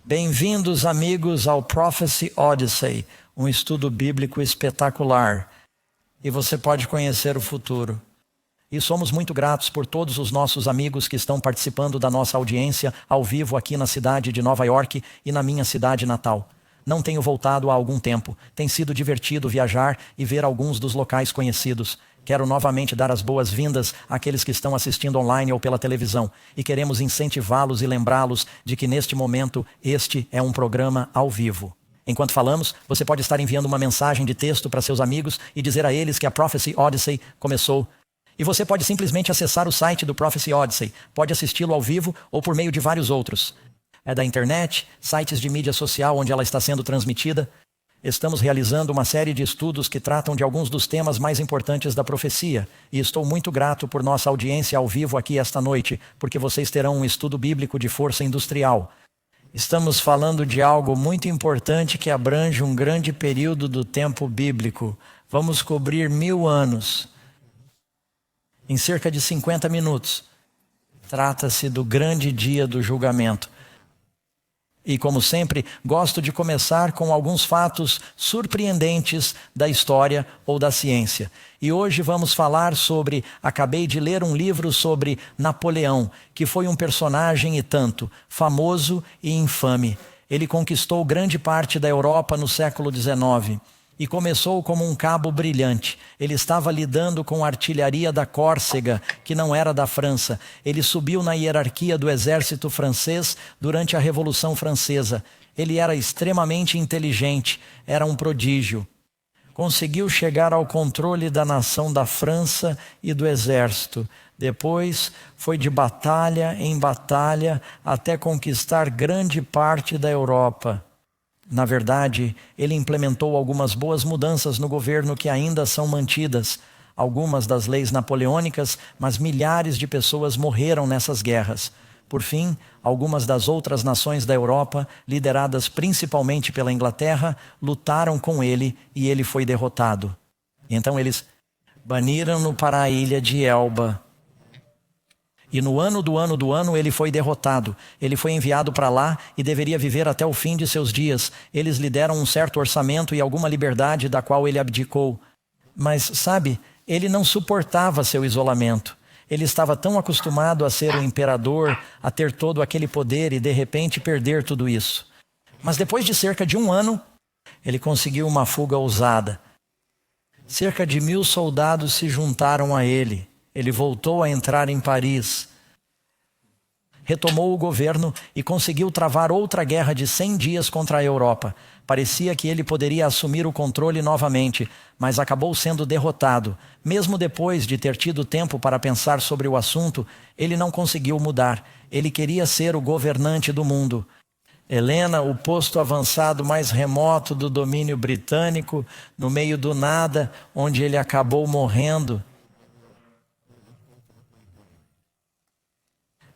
Bem-vindos, amigos, ao Prophecy Odyssey, um estudo bíblico espetacular. E você pode conhecer o futuro. E somos muito gratos por todos os nossos amigos que estão participando da nossa audiência ao vivo aqui na cidade de Nova York e na minha cidade natal. Não tenho voltado há algum tempo. Tem sido divertido viajar e ver alguns dos locais conhecidos. Quero novamente dar as boas-vindas àqueles que estão assistindo online ou pela televisão. E queremos incentivá-los e lembrá-los de que neste momento este é um programa ao vivo. Enquanto falamos, você pode estar enviando uma mensagem de texto para seus amigos e dizer a eles que a Prophecy Odyssey começou. E você pode simplesmente acessar o site do Prophecy Odyssey. Pode assisti-lo ao vivo ou por meio de vários outros. É da internet, sites de mídia social onde ela está sendo transmitida. Estamos realizando uma série de estudos que tratam de alguns dos temas mais importantes da profecia. E estou muito grato por nossa audiência ao vivo aqui esta noite, porque vocês terão um estudo bíblico de força industrial. Estamos falando de algo muito importante que abrange um grande período do tempo bíblico. Vamos cobrir 1000 anos. Em cerca de 50 minutos. Trata-se do grande dia do julgamento. E, como sempre, gosto de começar com alguns fatos surpreendentes da história ou da ciência. E hoje vamos falar sobre... Acabei de ler um livro sobre Napoleão, que foi um personagem e tanto, famoso e infame. Ele conquistou grande parte da Europa no século XIX. E começou como um cabo brilhante. Ele estava lidando com a artilharia da Córcega, que não era da França. Ele subiu na hierarquia do exército francês durante a Revolução Francesa. Ele era extremamente inteligente, era um prodígio. Conseguiu chegar ao controle da nação da França e do exército. Depois foi de batalha em batalha até conquistar grande parte da Europa. Na verdade, ele implementou algumas boas mudanças no governo que ainda são mantidas. Algumas das leis napoleônicas, mas milhares de pessoas morreram nessas guerras. Por fim, algumas das outras nações da Europa, lideradas principalmente pela Inglaterra, lutaram com ele e ele foi derrotado. Então eles baniram-no para a ilha de Elba. E no ano do ano ele foi derrotado. Ele foi enviado para lá e deveria viver até o fim de seus dias. Eles lhe deram um certo orçamento e alguma liberdade da qual ele abdicou. Mas, sabe, ele não suportava seu isolamento. Ele estava tão acostumado a ser o imperador, a ter todo aquele poder e de repente perder tudo isso. Mas depois de cerca de 1 ano, ele conseguiu uma fuga ousada. Cerca de 1000 soldados se juntaram a ele. Ele voltou a entrar em Paris, retomou o governo e conseguiu travar outra guerra de 100 dias contra a Europa. Parecia que ele poderia assumir o controle novamente, mas acabou sendo derrotado. Mesmo depois de ter tido tempo para pensar sobre o assunto, ele não conseguiu mudar. Ele queria ser o governante do mundo. Helena, o posto avançado mais remoto do domínio britânico, no meio do nada, onde ele acabou morrendo.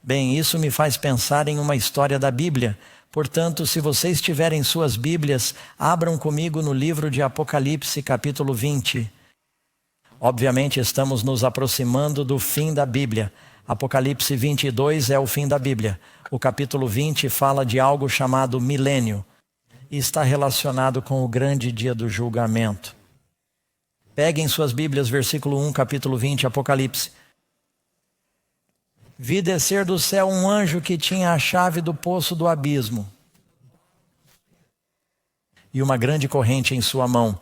Bem, isso me faz pensar em uma história da Bíblia. Portanto, se vocês tiverem suas Bíblias, abram comigo no livro de Apocalipse, capítulo 20. Obviamente, estamos nos aproximando do fim da Bíblia. Apocalipse 22 é o fim da Bíblia. O capítulo 20 fala de algo chamado milênio e está relacionado com o grande dia do julgamento. Peguem suas Bíblias, versículo 1, capítulo 20, Apocalipse. Vi descer do céu um anjo que tinha a chave do poço do abismo e uma grande corrente em sua mão.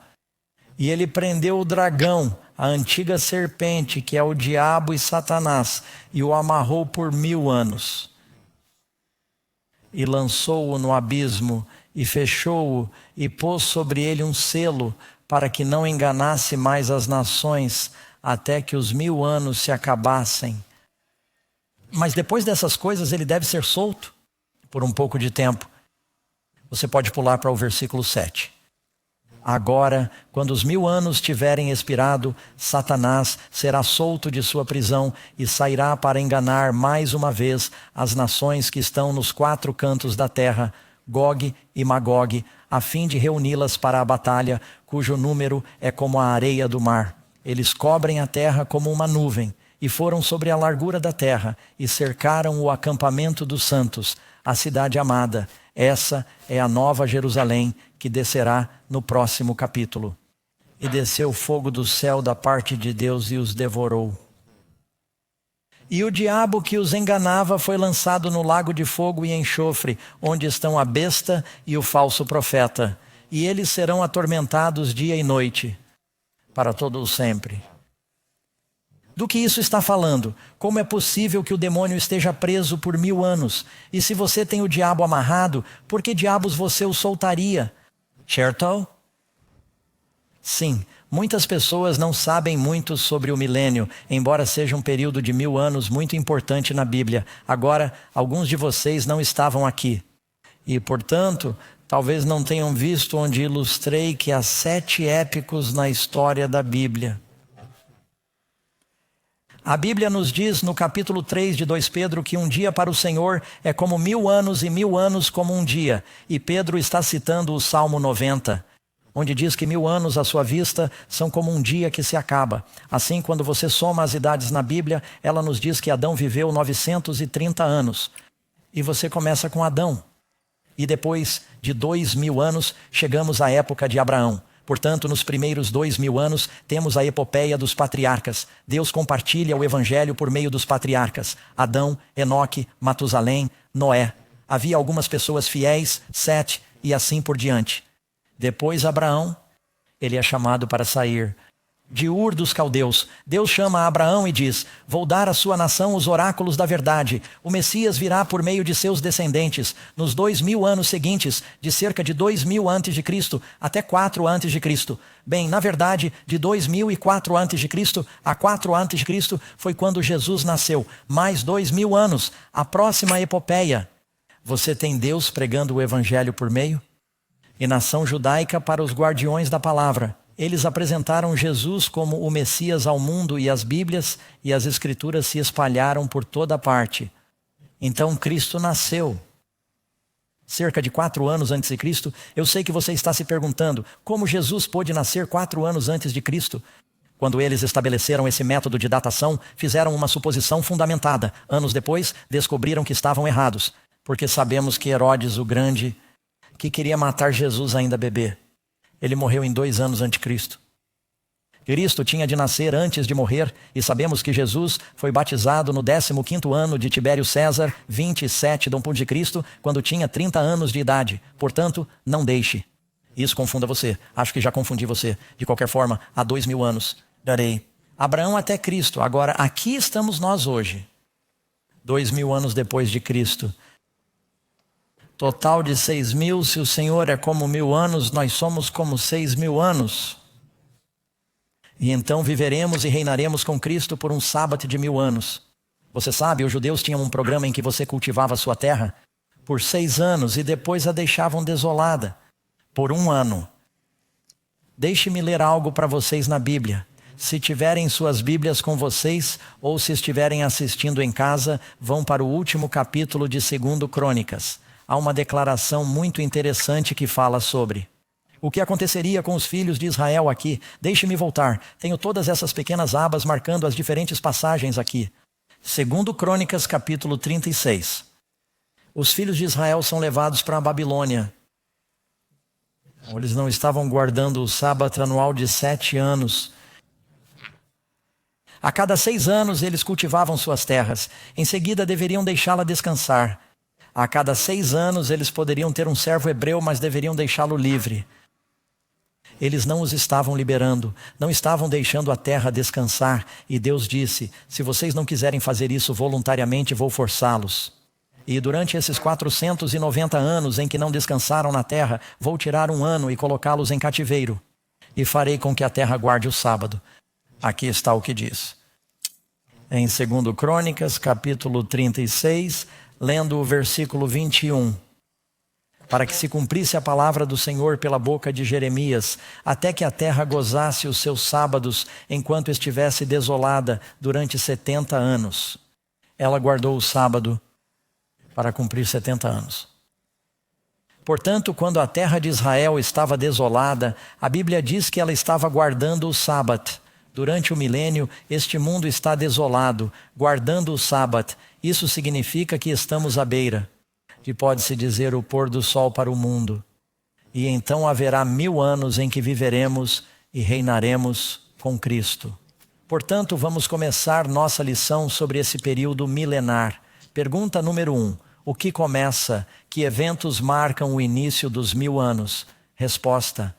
E ele prendeu o dragão, a antiga serpente, que é o diabo e Satanás, e o amarrou por 1000 anos. E lançou-o no abismo, e fechou-o, e pôs sobre ele um selo, para que não enganasse mais as nações, até que os 1000 anos se acabassem. Mas depois dessas coisas ele deve ser solto por um pouco de tempo. Você pode pular para o versículo 7. Agora, quando os 1000 anos tiverem expirado, Satanás será solto de sua prisão e sairá para enganar mais uma vez as nações que estão nos 4 cantos da terra, Gog e Magog, a fim de reuni-las para a batalha, cujo número é como a areia do mar. Eles cobrem a terra como uma nuvem. e foram sobre a largura da terra e cercaram o acampamento dos santos, a cidade amada. Essa é a nova Jerusalém que descerá no próximo capítulo. E desceu fogo do céu da parte de Deus e os devorou. E o diabo que os enganava foi lançado no lago de fogo e enxofre, onde estão a besta e o falso profeta. E eles serão atormentados dia e noite, para todo o sempre. Do que isso está falando? Como é possível que o demônio esteja preso por 1000 anos? E se você tem o diabo amarrado, por que diabos você o soltaria? Certo? Sim, muitas pessoas não sabem muito sobre o milênio, embora seja um período de 1000 anos muito importante na Bíblia. Agora, alguns de vocês não estavam aqui. E, portanto, talvez não tenham visto onde ilustrei que há 7 épicos na história da Bíblia. A Bíblia nos diz no capítulo 3 de 2 Pedro que um dia para o Senhor é como 1000 anos e 1000 anos como um dia. E Pedro está citando o Salmo 90, onde diz que 1000 anos à sua vista são como um dia que se acaba. Assim, quando você soma as idades na Bíblia, ela nos diz que Adão viveu 930 anos. E você começa com Adão. E depois de 2000 anos, chegamos à época de Abraão. Portanto, nos primeiros 2000 anos, temos a epopeia dos patriarcas. Deus compartilha o evangelho por meio dos patriarcas. Adão, Enoque, Matusalém, Noé. Havia algumas pessoas fiéis, Sete e assim por diante. Depois Abraão, ele é chamado para sair de Ur dos Caldeus. Deus chama Abraão e diz: vou dar à sua nação os oráculos da verdade. O Messias virá por meio de seus descendentes. Nos 2000 anos seguintes, de cerca de 2000 a.C. até 4 a.C. Bem, na verdade, de 2004 a.C. a 4 a.C. foi quando Jesus nasceu. Mais 2000 anos, a próxima epopeia. Você tem Deus pregando o evangelho por meio? E nação judaica para os guardiões da palavra. Eles apresentaram Jesus como o Messias ao mundo e as Bíblias e as Escrituras se espalharam por toda parte. Então Cristo nasceu. Cerca de 4 anos antes de Cristo. Eu sei que você está se perguntando, como Jesus pôde nascer 4 anos antes de Cristo? Quando eles estabeleceram esse método de datação, fizeram uma suposição fundamentada. Anos depois, descobriram que estavam errados. Porque sabemos que Herodes o Grande, que queria matar Jesus ainda bebê, ele morreu em 2 anos antes de Cristo. Cristo tinha de nascer antes de morrer, e sabemos que Jesus foi batizado no 15º ano de Tibério César, 27 d.C., quando tinha 30 anos de idade. Portanto, não deixe. Isso confunda você. Acho que já confundi você. De qualquer forma, há 2000 anos. Darei. Abraão até Cristo. Agora, aqui estamos nós hoje. 2000 anos depois de Cristo. Total de 6.000, se o Senhor é como 1000 anos, nós somos como 6.000 anos. E então viveremos e reinaremos com Cristo por um sábado de 1000 anos. Você sabe, os judeus tinham um programa em que você cultivava a sua terra por 6 anos e depois a deixavam desolada por 1 ano. Deixe-me ler algo para vocês na Bíblia. Se tiverem suas Bíblias com vocês ou se estiverem assistindo em casa, vão para o último capítulo de 2 Crônicas. Há uma declaração muito interessante que fala sobre o que aconteceria com os filhos de Israel aqui. Deixe-me voltar. Tenho todas essas pequenas abas marcando as diferentes passagens aqui. 2 Crônicas, capítulo 36. Os filhos de Israel são levados para a Babilônia. Eles não estavam guardando o sábado anual de 7 anos. A cada 6 anos eles cultivavam suas terras. Em seguida deveriam deixá-la descansar. A cada 6 anos eles poderiam ter um servo hebreu, mas deveriam deixá-lo livre. Eles não os estavam liberando, não estavam deixando a terra descansar. E Deus disse: se vocês não quiserem fazer isso voluntariamente, vou forçá-los. E durante esses 490 anos em que não descansaram na terra, vou tirar 1 ano e colocá-los em cativeiro. E farei com que a terra guarde o sábado. Aqui está o que diz. Em 2 Crônicas, capítulo 36... lendo o versículo 21. Para que se cumprisse a palavra do Senhor pela boca de Jeremias, até que a terra gozasse os seus sábados, enquanto estivesse desolada durante 70 anos. Ela guardou o sábado para cumprir 70 anos. Portanto, quando a terra de Israel estava desolada, a Bíblia diz que ela estava guardando o sábado. Durante o milênio, este mundo está desolado, guardando o sábado. Isso significa que estamos à beira de, pode-se dizer, o pôr do sol para o mundo. E então haverá 1000 anos em que viveremos e reinaremos com Cristo. Portanto, vamos começar nossa lição sobre esse período milenar. Pergunta número 1. O que começa? Que eventos marcam o início dos 1000 anos? Resposta.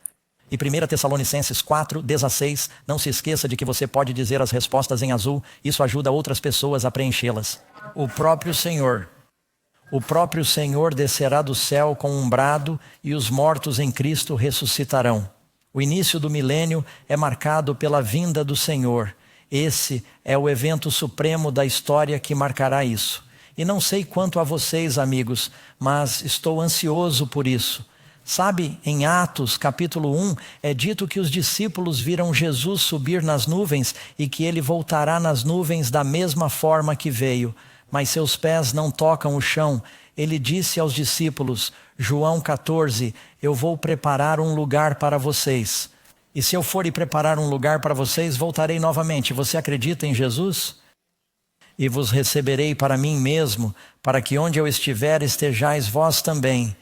E 1 Tessalonicenses 4:16. Não se esqueça de que você pode dizer as respostas em azul. Isso ajuda outras pessoas a preenchê-las. O próprio Senhor descerá do céu com um brado e os mortos em Cristo ressuscitarão. O início do milênio é marcado pela vinda do Senhor. Esse é o evento supremo da história que marcará isso. E não sei quanto a vocês, amigos, mas estou ansioso por isso. Sabe, em Atos, capítulo 1, é dito que os discípulos viram Jesus subir nas nuvens e que ele voltará nas nuvens da mesma forma que veio, mas seus pés não tocam o chão. Ele disse aos discípulos, João 14, eu vou preparar um lugar para vocês. E se eu for e preparar um lugar para vocês, voltarei novamente. Você acredita em Jesus? E vos receberei para mim mesmo, para que onde eu estiver estejais vós também.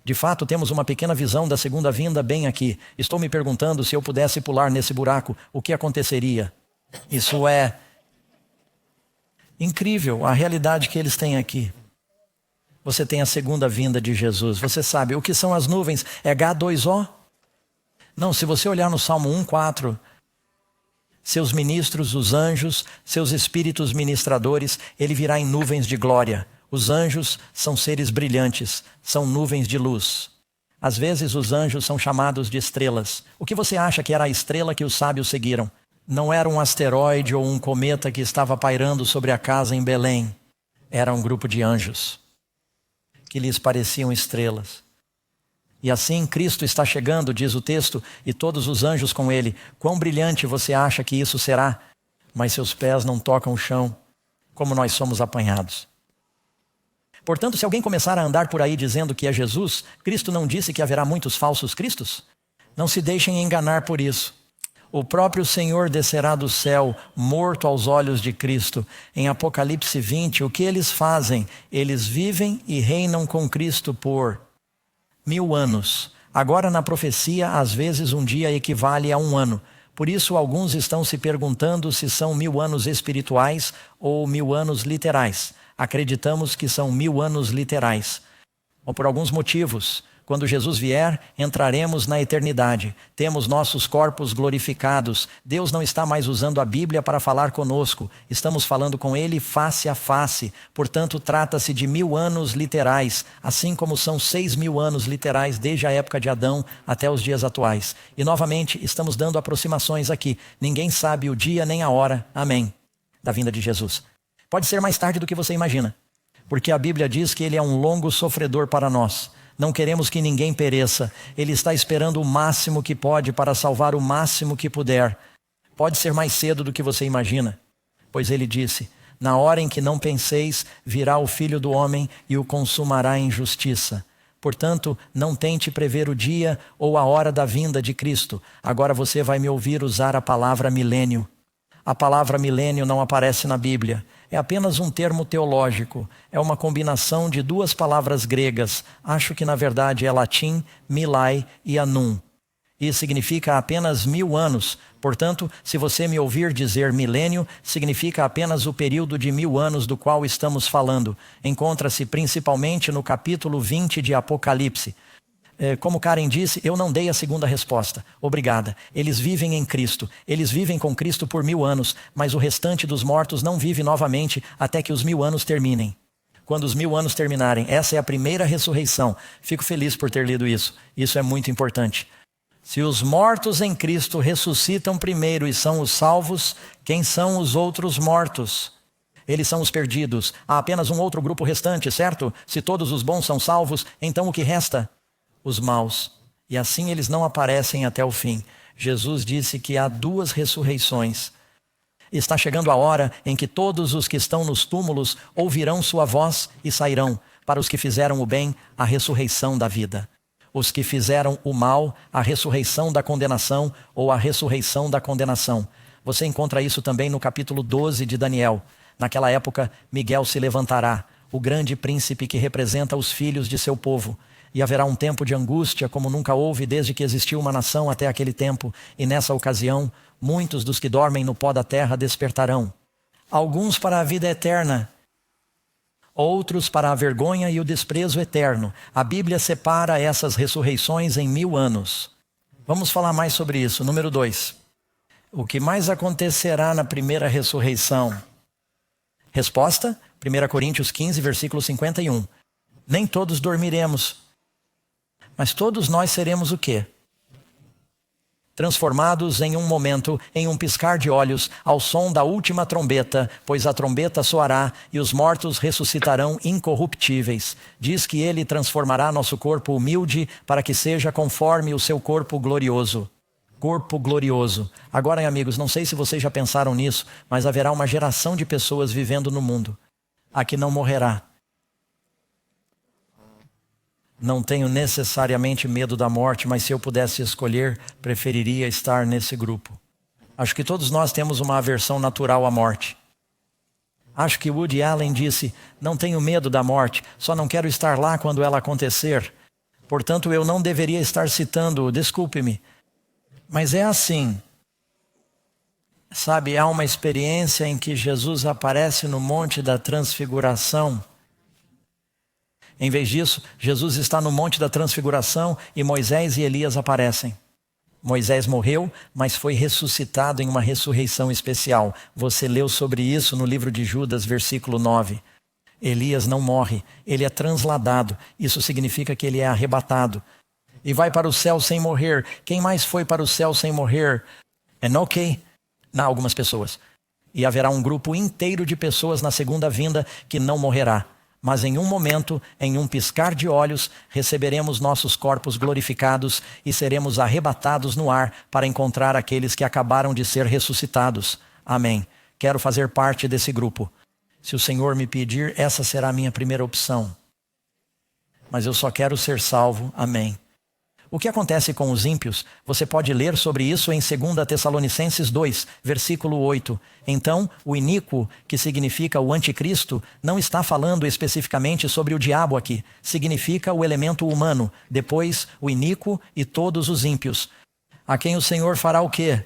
De fato, temos uma pequena visão da segunda vinda bem aqui. Estou me perguntando se eu pudesse pular nesse buraco, o que aconteceria? Isso é incrível, a realidade que eles têm aqui. Você tem a segunda vinda de Jesus. Você sabe o que são as nuvens? É H2O? Não, se você olhar no Salmo 1:4, seus ministros, os anjos, seus espíritos ministradores, ele virá em nuvens de glória. Os anjos são seres brilhantes, são nuvens de luz. Às vezes os anjos são chamados de estrelas. O que você acha que era a estrela que os sábios seguiram? Não era um asteroide ou um cometa que estava pairando sobre a casa em Belém. Era um grupo de anjos que lhes pareciam estrelas. E assim Cristo está chegando, diz o texto, e todos os anjos com ele. Quão brilhante você acha que isso será? Mas seus pés não tocam o chão, como nós somos apanhados. Portanto, se alguém começar a andar por aí dizendo que é Jesus, Cristo não disse que haverá muitos falsos cristos? Não se deixem enganar por isso. O próprio Senhor descerá do céu, morto aos olhos de Cristo. Em Apocalipse 20, o que eles fazem? Eles vivem e reinam com Cristo por 1000 anos. Agora na profecia, às vezes um dia equivale a 1 ano. Por isso alguns estão se perguntando se são 1000 anos espirituais ou 1000 anos literais. Acreditamos que são 1000 anos literais. Ou por alguns motivos. Quando Jesus vier, entraremos na eternidade. Temos nossos corpos glorificados. Deus não está mais usando a Bíblia para falar conosco. Estamos falando com Ele face a face. Portanto, trata-se de 1000 anos literais, assim como são 6.000 anos literais desde a época de Adão até os dias atuais. E novamente, estamos dando aproximações aqui. Ninguém sabe o dia nem a hora, amém, da vinda de Jesus. Pode ser mais tarde do que você imagina, porque a Bíblia diz que Ele é um longo sofredor para nós. Não queremos que ninguém pereça. Ele está esperando o máximo que pode para salvar o máximo que puder. Pode ser mais cedo do que você imagina. Pois ele disse, na hora em que não penseis, virá o Filho do Homem e o consumará em justiça. Portanto, não tente prever o dia ou a hora da vinda de Cristo. Agora você vai me ouvir usar a palavra milênio. A palavra milênio não aparece na Bíblia. É apenas um termo teológico. É uma combinação de 2 palavras gregas. Acho que na verdade é latim, milai e annum. E significa apenas 1000 anos. Portanto, se você me ouvir dizer milênio, significa apenas o período de 1000 anos do qual estamos falando. Encontra-se principalmente no capítulo 20 de Apocalipse. Como Karen disse, eu não dei a segunda resposta. Obrigada. Eles vivem em Cristo. Eles vivem com Cristo por 1000 anos, mas o restante dos mortos não vive novamente até que os 1000 anos terminem. Quando os 1000 anos terminarem, essa é a primeira ressurreição. Fico feliz por ter lido isso. Isso é muito importante. Se os mortos em Cristo ressuscitam primeiro e são os salvos, quem são os outros mortos? Eles são os perdidos. Há apenas um outro grupo restante, certo? Se todos os bons são salvos, então o que resta? Os maus. E assim eles não aparecem até o fim. Jesus disse que há 2 ressurreições. Está chegando a hora em que todos os que estão nos túmulos ouvirão sua voz e sairão. Para os que fizeram o bem, a ressurreição da vida. os que fizeram o mal, a ressurreição da condenação ou a ressurreição da condenação. Você encontra isso também no capítulo 12 de Daniel. Naquela época, Miguel se levantará, o grande príncipe que representa os filhos de seu povo. E haverá um tempo de angústia como nunca houve desde que existiu uma nação até aquele tempo. E nessa ocasião, muitos dos que dormem no pó da terra despertarão. Alguns para a vida eterna, outros para a vergonha e o desprezo eterno. A Bíblia separa essas ressurreições em 1000 anos. Vamos falar mais sobre isso. Número 2. O que mais acontecerá na primeira ressurreição? Resposta, 1 Coríntios 15, versículo 51. Nem todos dormiremos, mas todos nós seremos o quê? Transformados em um momento, em um piscar de olhos, ao som da última trombeta, pois a trombeta soará e os mortos ressuscitarão incorruptíveis. Diz que ele transformará nosso corpo humilde para que seja conforme o seu corpo glorioso. Corpo glorioso. Agora, amigos, não sei se vocês já pensaram nisso, mas haverá uma geração de pessoas vivendo no mundo. A que não morrerá. Não tenho necessariamente medo da morte, mas se eu pudesse escolher, preferiria estar nesse grupo. Acho que todos nós temos uma aversão natural à morte. Acho que Woody Allen disse, não tenho medo da morte, só não quero estar lá quando ela acontecer. Portanto, eu não deveria estar citando, desculpe-me. Mas é assim. Sabe, há uma experiência em que Jesus aparece no Monte da Transfiguração. Em vez disso, Jesus está no Monte da Transfiguração e Moisés e Elias aparecem. Moisés morreu, mas foi ressuscitado em uma ressurreição especial. Você leu sobre isso no livro de Judas, versículo 9. Elias não morre, ele é transladado. Isso significa que ele é arrebatado. E vai para o céu sem morrer. Quem mais foi para o céu sem morrer? Enoque? Não, algumas pessoas. E haverá um grupo inteiro de pessoas na segunda vinda que não morrerá. Mas em um momento, em um piscar de olhos, receberemos nossos corpos glorificados e seremos arrebatados no ar para encontrar aqueles que acabaram de ser ressuscitados. Amém. Quero fazer parte desse grupo. Se o Senhor me pedir, essa será a minha primeira opção. Mas eu só quero ser salvo. Amém. O que acontece com os ímpios? Você pode ler sobre isso em 2 Tessalonicenses 2, versículo 8. Então, o iníquo, que significa o anticristo, não está falando especificamente sobre o diabo aqui. Significa o elemento humano. Depois, o iníquo e todos os ímpios. A quem o Senhor fará o quê?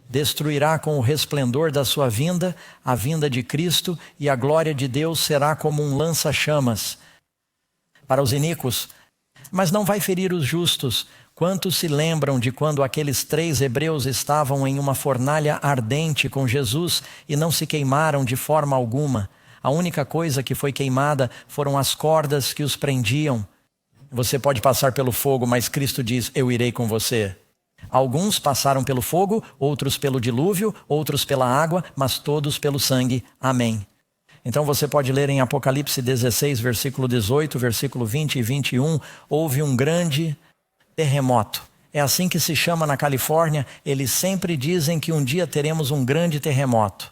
Destruirá com o resplendor da sua vinda, a vinda de Cristo, e a glória de Deus será como um lança-chamas. Para os iníquos, mas não vai ferir os justos. Quantos se lembram de quando aqueles 3 hebreus estavam em uma fornalha ardente com Jesus e não se queimaram de forma alguma? A única coisa que foi queimada foram as cordas que os prendiam. Você pode passar pelo fogo, mas Cristo diz, eu irei com você. Alguns passaram pelo fogo, outros pelo dilúvio, outros pela água, mas todos pelo sangue. Amém. Então você pode ler em Apocalipse 16, versículo 18, versículo 20 e 21, houve um grande terremoto. É assim que se chama na Califórnia, eles sempre dizem que um dia teremos um grande terremoto.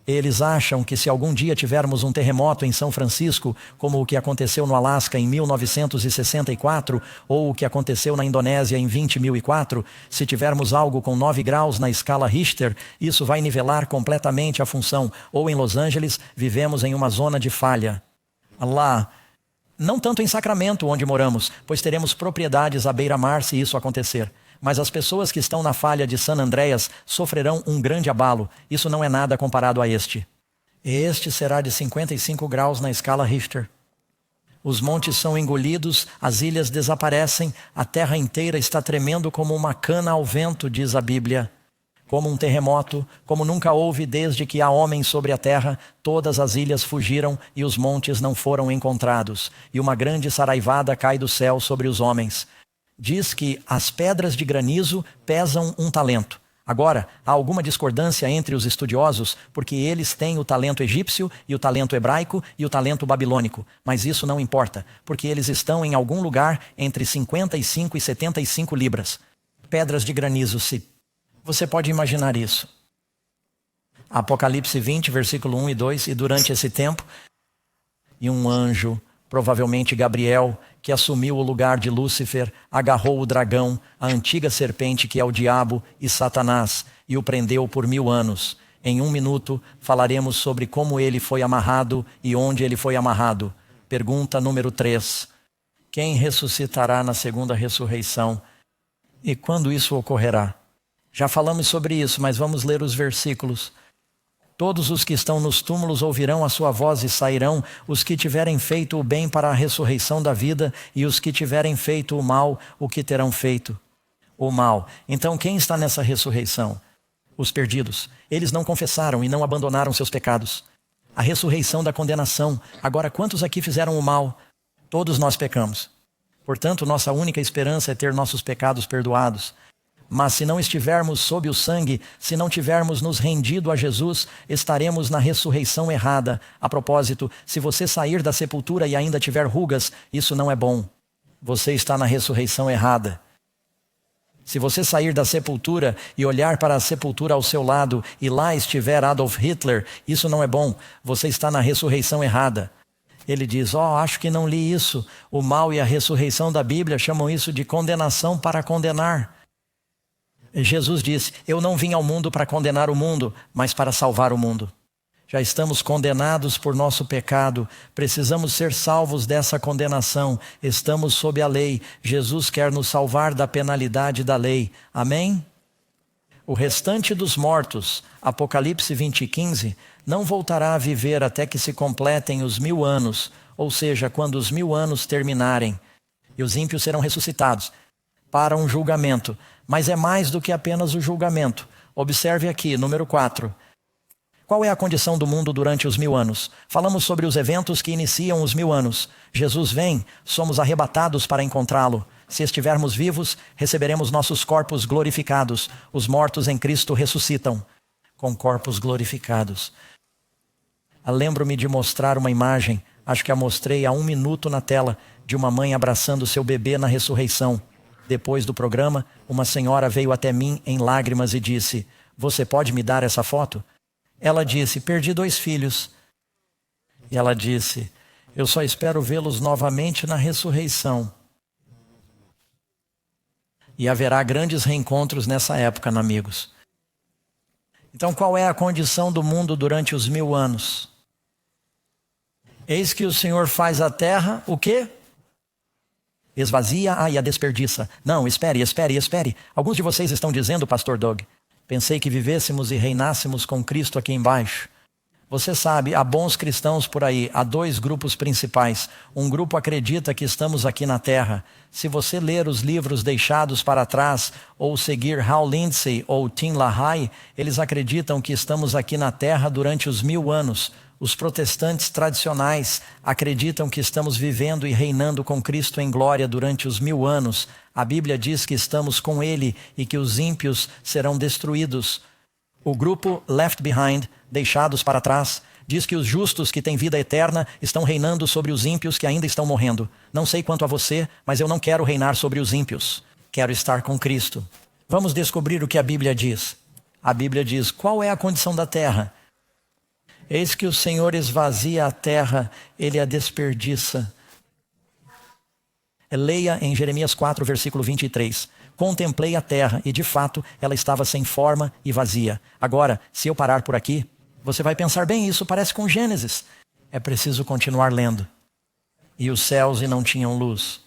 Eles acham que se algum dia tivermos um terremoto em São Francisco, como o que aconteceu no Alasca em 1964, ou o que aconteceu na Indonésia em 20004, se tivermos algo com 9 graus na escala Richter, isso vai nivelar completamente a função. Ou em Los Angeles, vivemos em uma zona de falha. Lá, não tanto em Sacramento, onde moramos, pois teremos propriedades à beira-mar se isso acontecer. Mas as pessoas que estão na falha de San Andreas sofrerão um grande abalo. Isso não é nada comparado a este. Este será de 55 graus na escala Richter. Os montes são engolidos, as ilhas desaparecem, a terra inteira está tremendo como uma cana ao vento, diz a Bíblia. Como um terremoto, como nunca houve desde que há homens sobre a terra, todas as ilhas fugiram e os montes não foram encontrados. E uma grande saraivada cai do céu sobre os homens. Diz que as pedras de granizo pesam 1 talento. Agora, há alguma discordância entre os estudiosos, porque eles têm o talento egípcio e o talento hebraico e o talento babilônico. Mas isso não importa, porque eles estão em algum lugar entre 55 e 75 libras. Pedras de granizo, se você pode imaginar isso. Apocalipse 20, versículo 1 e 2, e durante esse tempo, e um anjo Provavelmente Gabriel, que assumiu o lugar de Lúcifer, agarrou o dragão, a antiga serpente que é o diabo e Satanás, e o prendeu por 1000 anos. Em 1 minuto falaremos sobre como ele foi amarrado e onde ele foi amarrado. Pergunta número 3. Quem ressuscitará na segunda ressurreição? E quando isso ocorrerá? Já falamos sobre isso, mas vamos ler os versículos. Todos os que estão nos túmulos ouvirão a sua voz e sairão, os que tiverem feito o bem para a ressurreição da vida, e os que tiverem feito o mal, o que terão feito? O mal. Então quem está nessa ressurreição? Os perdidos. Eles não confessaram e não abandonaram seus pecados. A ressurreição da condenação. Agora, quantos aqui fizeram o mal? Todos nós pecamos. Portanto, nossa única esperança é ter nossos pecados perdoados. Mas se não estivermos sob o sangue, se não tivermos nos rendido a Jesus, estaremos na ressurreição errada. A propósito, se você sair da sepultura e ainda tiver rugas, isso não é bom. Você está na ressurreição errada. Se você sair da sepultura e olhar para a sepultura ao seu lado e lá estiver Adolf Hitler, isso não é bom. Você está na ressurreição errada. Ele diz, acho que não li isso. O mal e a ressurreição da Bíblia chamam isso de condenação para condenar. Jesus disse, eu não vim ao mundo para condenar o mundo, mas para salvar o mundo. Já estamos condenados por nosso pecado, precisamos ser salvos dessa condenação, estamos sob a lei, Jesus quer nos salvar da penalidade da lei. Amém? O restante dos mortos, Apocalipse 20:15, não voltará a viver até que se completem os 1000 anos, ou seja, quando os 1000 anos terminarem, e os ímpios serão ressuscitados para um julgamento. Mas é mais do que apenas o julgamento. Observe aqui, número 4. Qual é a condição do mundo durante os 1000 anos? Falamos sobre os eventos que iniciam os 1000 anos. Jesus vem, somos arrebatados para encontrá-lo. Se estivermos vivos, receberemos nossos corpos glorificados. Os mortos em Cristo ressuscitam com corpos glorificados. Lembro-me de mostrar uma imagem, acho que a mostrei há 1 minuto na tela, de uma mãe abraçando seu bebê na ressurreição. Depois do programa, uma senhora veio até mim em lágrimas e disse, você pode me dar essa foto? Ela disse, perdi 2 filhos. E ela disse, eu só espero vê-los novamente na ressurreição. E haverá grandes reencontros nessa época, amigos. Então, qual é a condição do mundo durante os 1000 anos? Eis que o Senhor faz a terra, o quê? Esvazia e a desperdiça. Não, espere. Alguns de vocês estão dizendo, Pastor Doug, pensei que vivêssemos e reinássemos com Cristo aqui embaixo. Você sabe, há bons cristãos por aí, há 2 grupos principais. Um grupo acredita que estamos aqui na Terra. Se você ler os livros deixados para trás, ou seguir Hal Lindsey ou Tim LaHaye, eles acreditam que estamos aqui na Terra durante os 1000 anos. Os protestantes tradicionais acreditam que estamos vivendo e reinando com Cristo em glória durante os 1000 anos. A Bíblia diz que estamos com Ele e que os ímpios serão destruídos. O grupo Left Behind, deixados para trás, diz que os justos que têm vida eterna estão reinando sobre os ímpios que ainda estão morrendo. Não sei quanto a você, mas eu não quero reinar sobre os ímpios. Quero estar com Cristo. Vamos descobrir o que a Bíblia diz. A Bíblia diz, qual é a condição da terra? Eis que o Senhor esvazia a terra, Ele a desperdiça. Leia em Jeremias 4, versículo 23. Contemplei a terra e, de fato, ela estava sem forma e vazia. Agora, se eu parar por aqui, você vai pensar, bem, isso parece com Gênesis. É preciso continuar lendo. E os céus e não tinham luz.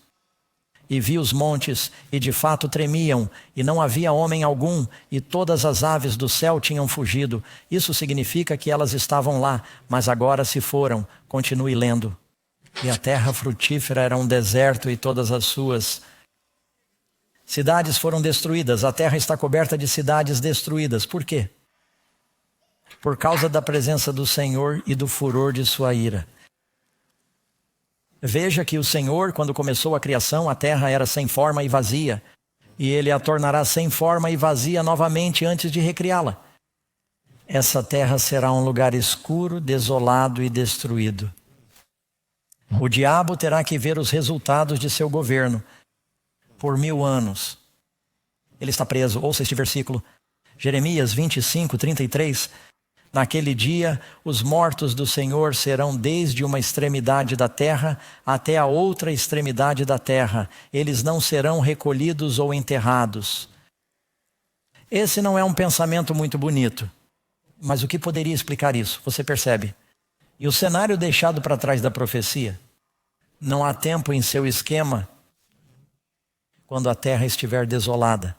E vi os montes, e de fato tremiam, e não havia homem algum, e todas as aves do céu tinham fugido. Isso significa que elas estavam lá, mas agora se foram. Continue lendo. E a terra frutífera era um deserto e todas as suas. Cidades foram destruídas, a terra está coberta de cidades destruídas. Por quê? Por causa da presença do Senhor e do furor de sua ira. Veja que o Senhor, quando começou a criação, a terra era sem forma e vazia. E Ele a tornará sem forma e vazia novamente antes de recriá-la. Essa terra será um lugar escuro, desolado e destruído. O diabo terá que ver os resultados de seu governo por 1000 anos. Ele está preso. Ouça este versículo. Jeremias 25, 33. Naquele dia, os mortos do Senhor serão desde uma extremidade da terra até a outra extremidade da terra. Eles não serão recolhidos ou enterrados. Esse não é um pensamento muito bonito. Mas o que poderia explicar isso? Você percebe? E o cenário deixado para trás da profecia? Não há tempo em seu esquema quando a terra estiver desolada.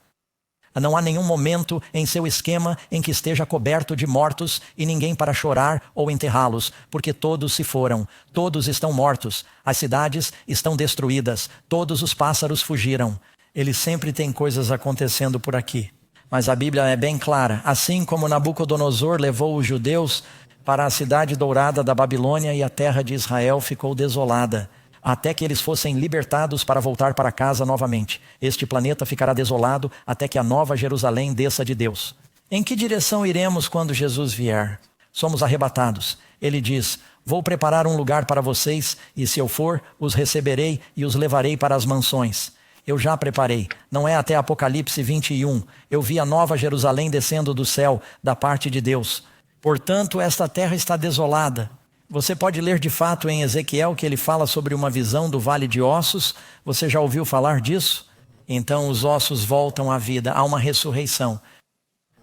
Não há nenhum momento em seu esquema em que esteja coberto de mortos e ninguém para chorar ou enterrá-los, porque todos se foram, todos estão mortos, as cidades estão destruídas, todos os pássaros fugiram. Ele sempre tem coisas acontecendo por aqui. Mas a Bíblia é bem clara. Assim como Nabucodonosor levou os judeus para a cidade dourada da Babilônia e a terra de Israel ficou desolada, até que eles fossem libertados para voltar para casa novamente. Este planeta ficará desolado até que a nova Jerusalém desça de Deus. Em que direção iremos quando Jesus vier? Somos arrebatados. Ele diz: vou preparar um lugar para vocês, e se eu for, os receberei e os levarei para as mansões. Eu já preparei. Não é até Apocalipse 21. Eu vi a nova Jerusalém descendo do céu, da parte de Deus. Portanto, esta terra está desolada. Você pode ler de fato em Ezequiel que ele fala sobre uma visão do vale de ossos. Você já ouviu falar disso? Então os ossos voltam à vida. Há uma ressurreição.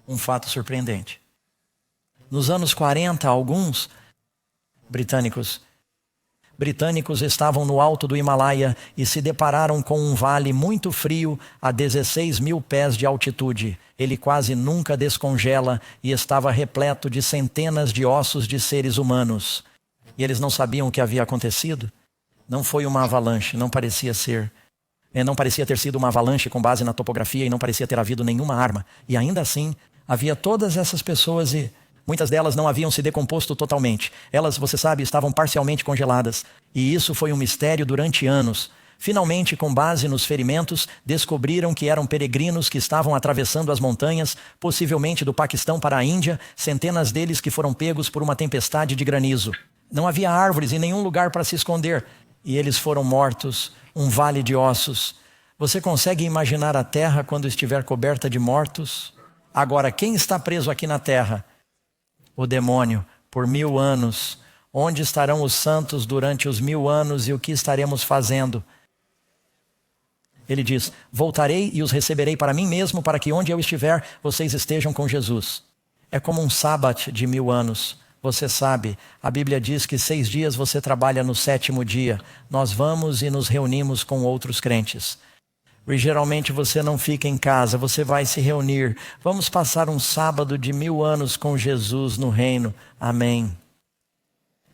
Um fato surpreendente. Nos anos 40, alguns britânicos estavam no alto do Himalaia e se depararam com um vale muito frio a 16 mil pés de altitude. Ele quase nunca descongela e estava repleto de centenas de ossos de seres humanos. E eles não sabiam o que havia acontecido? Não foi uma avalanche, não parecia ser. Não parecia ter sido uma avalanche com base na topografia e não parecia ter havido nenhuma arma. E ainda assim, havia todas essas pessoas e muitas delas não haviam se decomposto totalmente. Elas, você sabe, estavam parcialmente congeladas. E isso foi um mistério durante anos. Finalmente, com base nos ferimentos, descobriram que eram peregrinos que estavam atravessando as montanhas, possivelmente do Paquistão para a Índia, centenas deles que foram pegos por uma tempestade de granizo. Não havia árvores e nenhum lugar para se esconder. E eles foram mortos, um vale de ossos. Você consegue imaginar a terra quando estiver coberta de mortos? Agora, quem está preso aqui na terra? O demônio, por 1000 anos. Onde estarão os santos durante os 1000 anos e o que estaremos fazendo? Ele diz: voltarei e os receberei para mim mesmo, para que onde eu estiver, vocês estejam com Jesus. É como um sábado de 1000 anos. Você sabe, a Bíblia diz que 6 dias você trabalha no 7º dia. Nós vamos e nos reunimos com outros crentes. E geralmente você não fica em casa, você vai se reunir. Vamos passar um sábado de 1000 anos com Jesus no reino. Amém.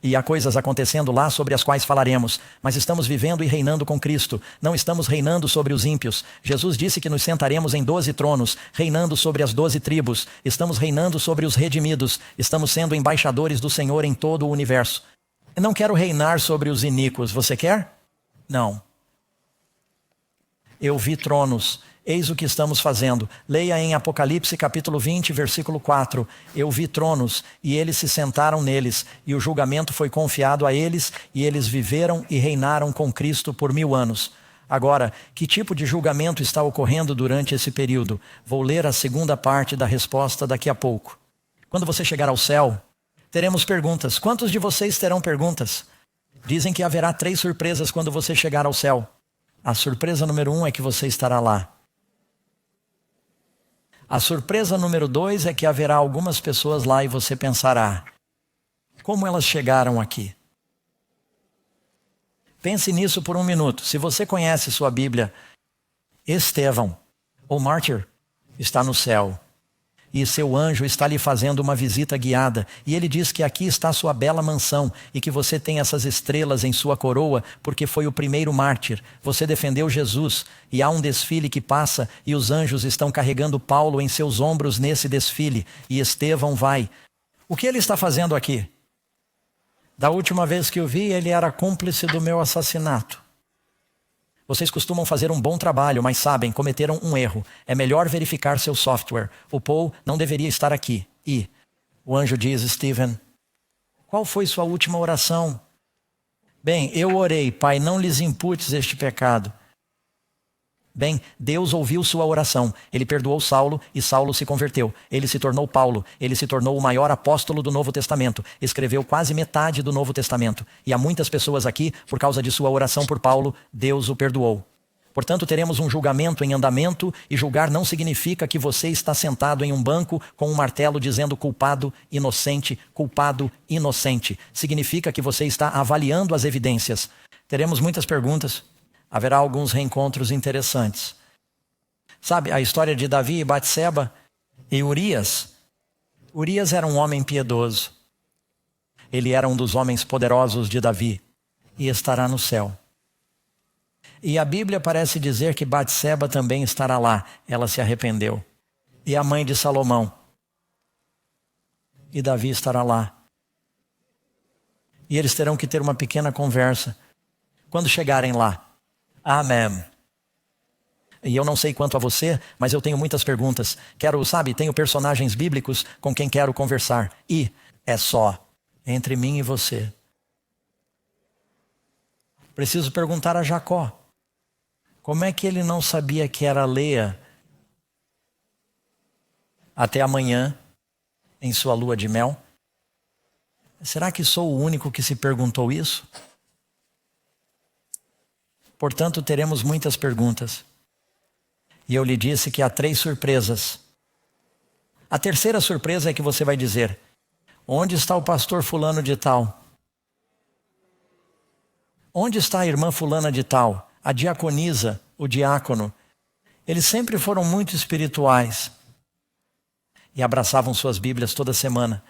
E há coisas acontecendo lá sobre as quais falaremos, mas estamos vivendo e reinando com Cristo. Não estamos reinando sobre os ímpios. Jesus disse que nos sentaremos em 12 tronos, reinando sobre as 12 tribos. Estamos reinando sobre os redimidos. Estamos sendo embaixadores do Senhor em todo o universo. Eu não quero reinar sobre os iníquos. Você quer? Não. Eu vi tronos. Eis o que estamos fazendo. Leia em Apocalipse capítulo 20, versículo 4. Eu vi tronos, e eles se sentaram neles, e o julgamento foi confiado a eles, e eles viveram e reinaram com Cristo por 1000 anos. Agora, que tipo de julgamento está ocorrendo durante esse período? Vou ler a segunda parte da resposta daqui a pouco. Quando você chegar ao céu, teremos perguntas. Quantos de vocês terão perguntas? Dizem que haverá 3 surpresas quando você chegar ao céu. A surpresa número 1 é que você estará lá. A surpresa número 2 é que haverá algumas pessoas lá e você pensará: como elas chegaram aqui? Pense nisso por um minuto. Se você conhece sua Bíblia, Estevão, o mártir, está no céu. E seu anjo está lhe fazendo uma visita guiada. E ele diz que aqui está sua bela mansão e que você tem essas estrelas em sua coroa porque foi o primeiro mártir. Você defendeu Jesus e há um desfile que passa e os anjos estão carregando Paulo em seus ombros nesse desfile. E Estevão vai. O que ele está fazendo aqui? Da última vez que eu vi, ele era cúmplice do meu assassinato. Vocês costumam fazer um bom trabalho, mas sabem, cometeram um erro. É melhor verificar seu software. O Paul não deveria estar aqui. E o anjo diz: Stephen, qual foi sua última oração? Bem, eu orei: Pai, não lhes imputes este pecado. Bem, Deus ouviu sua oração. Ele perdoou Saulo e Saulo se converteu. Ele se tornou Paulo. Ele se tornou o maior apóstolo do Novo Testamento. Escreveu quase metade do Novo Testamento. E há muitas pessoas aqui, por causa de sua oração por Paulo, Deus o perdoou. Portanto, teremos um julgamento em andamento, e julgar não significa que você está sentado em um banco com um martelo dizendo culpado, inocente, culpado, inocente. Significa que você está avaliando as evidências. Teremos muitas perguntas. Haverá alguns reencontros interessantes. Sabe, a história de Davi e Batseba e Urias. Urias era um homem piedoso. Ele era um dos homens poderosos de Davi e estará no céu. E a Bíblia parece dizer que Batseba também estará lá. Ela se arrependeu. E a mãe de Salomão. E Davi estará lá. E eles terão que ter uma pequena conversa. Quando chegarem lá. Amém. E eu não sei quanto a você, mas eu tenho muitas perguntas. Tenho personagens bíblicos com quem quero conversar. E é só entre mim e você. Preciso perguntar a Jacó. Como é que ele não sabia que era Leia até amanhã, em sua lua de mel? Será que sou o único que se perguntou isso? Portanto, teremos muitas perguntas. E eu lhe disse que há 3 surpresas. A terceira surpresa é que você vai dizer: onde está o pastor fulano de tal? Onde está a irmã fulana de tal? A diaconisa, o diácono? Eles sempre foram muito espirituais. E abraçavam suas Bíblias toda semana.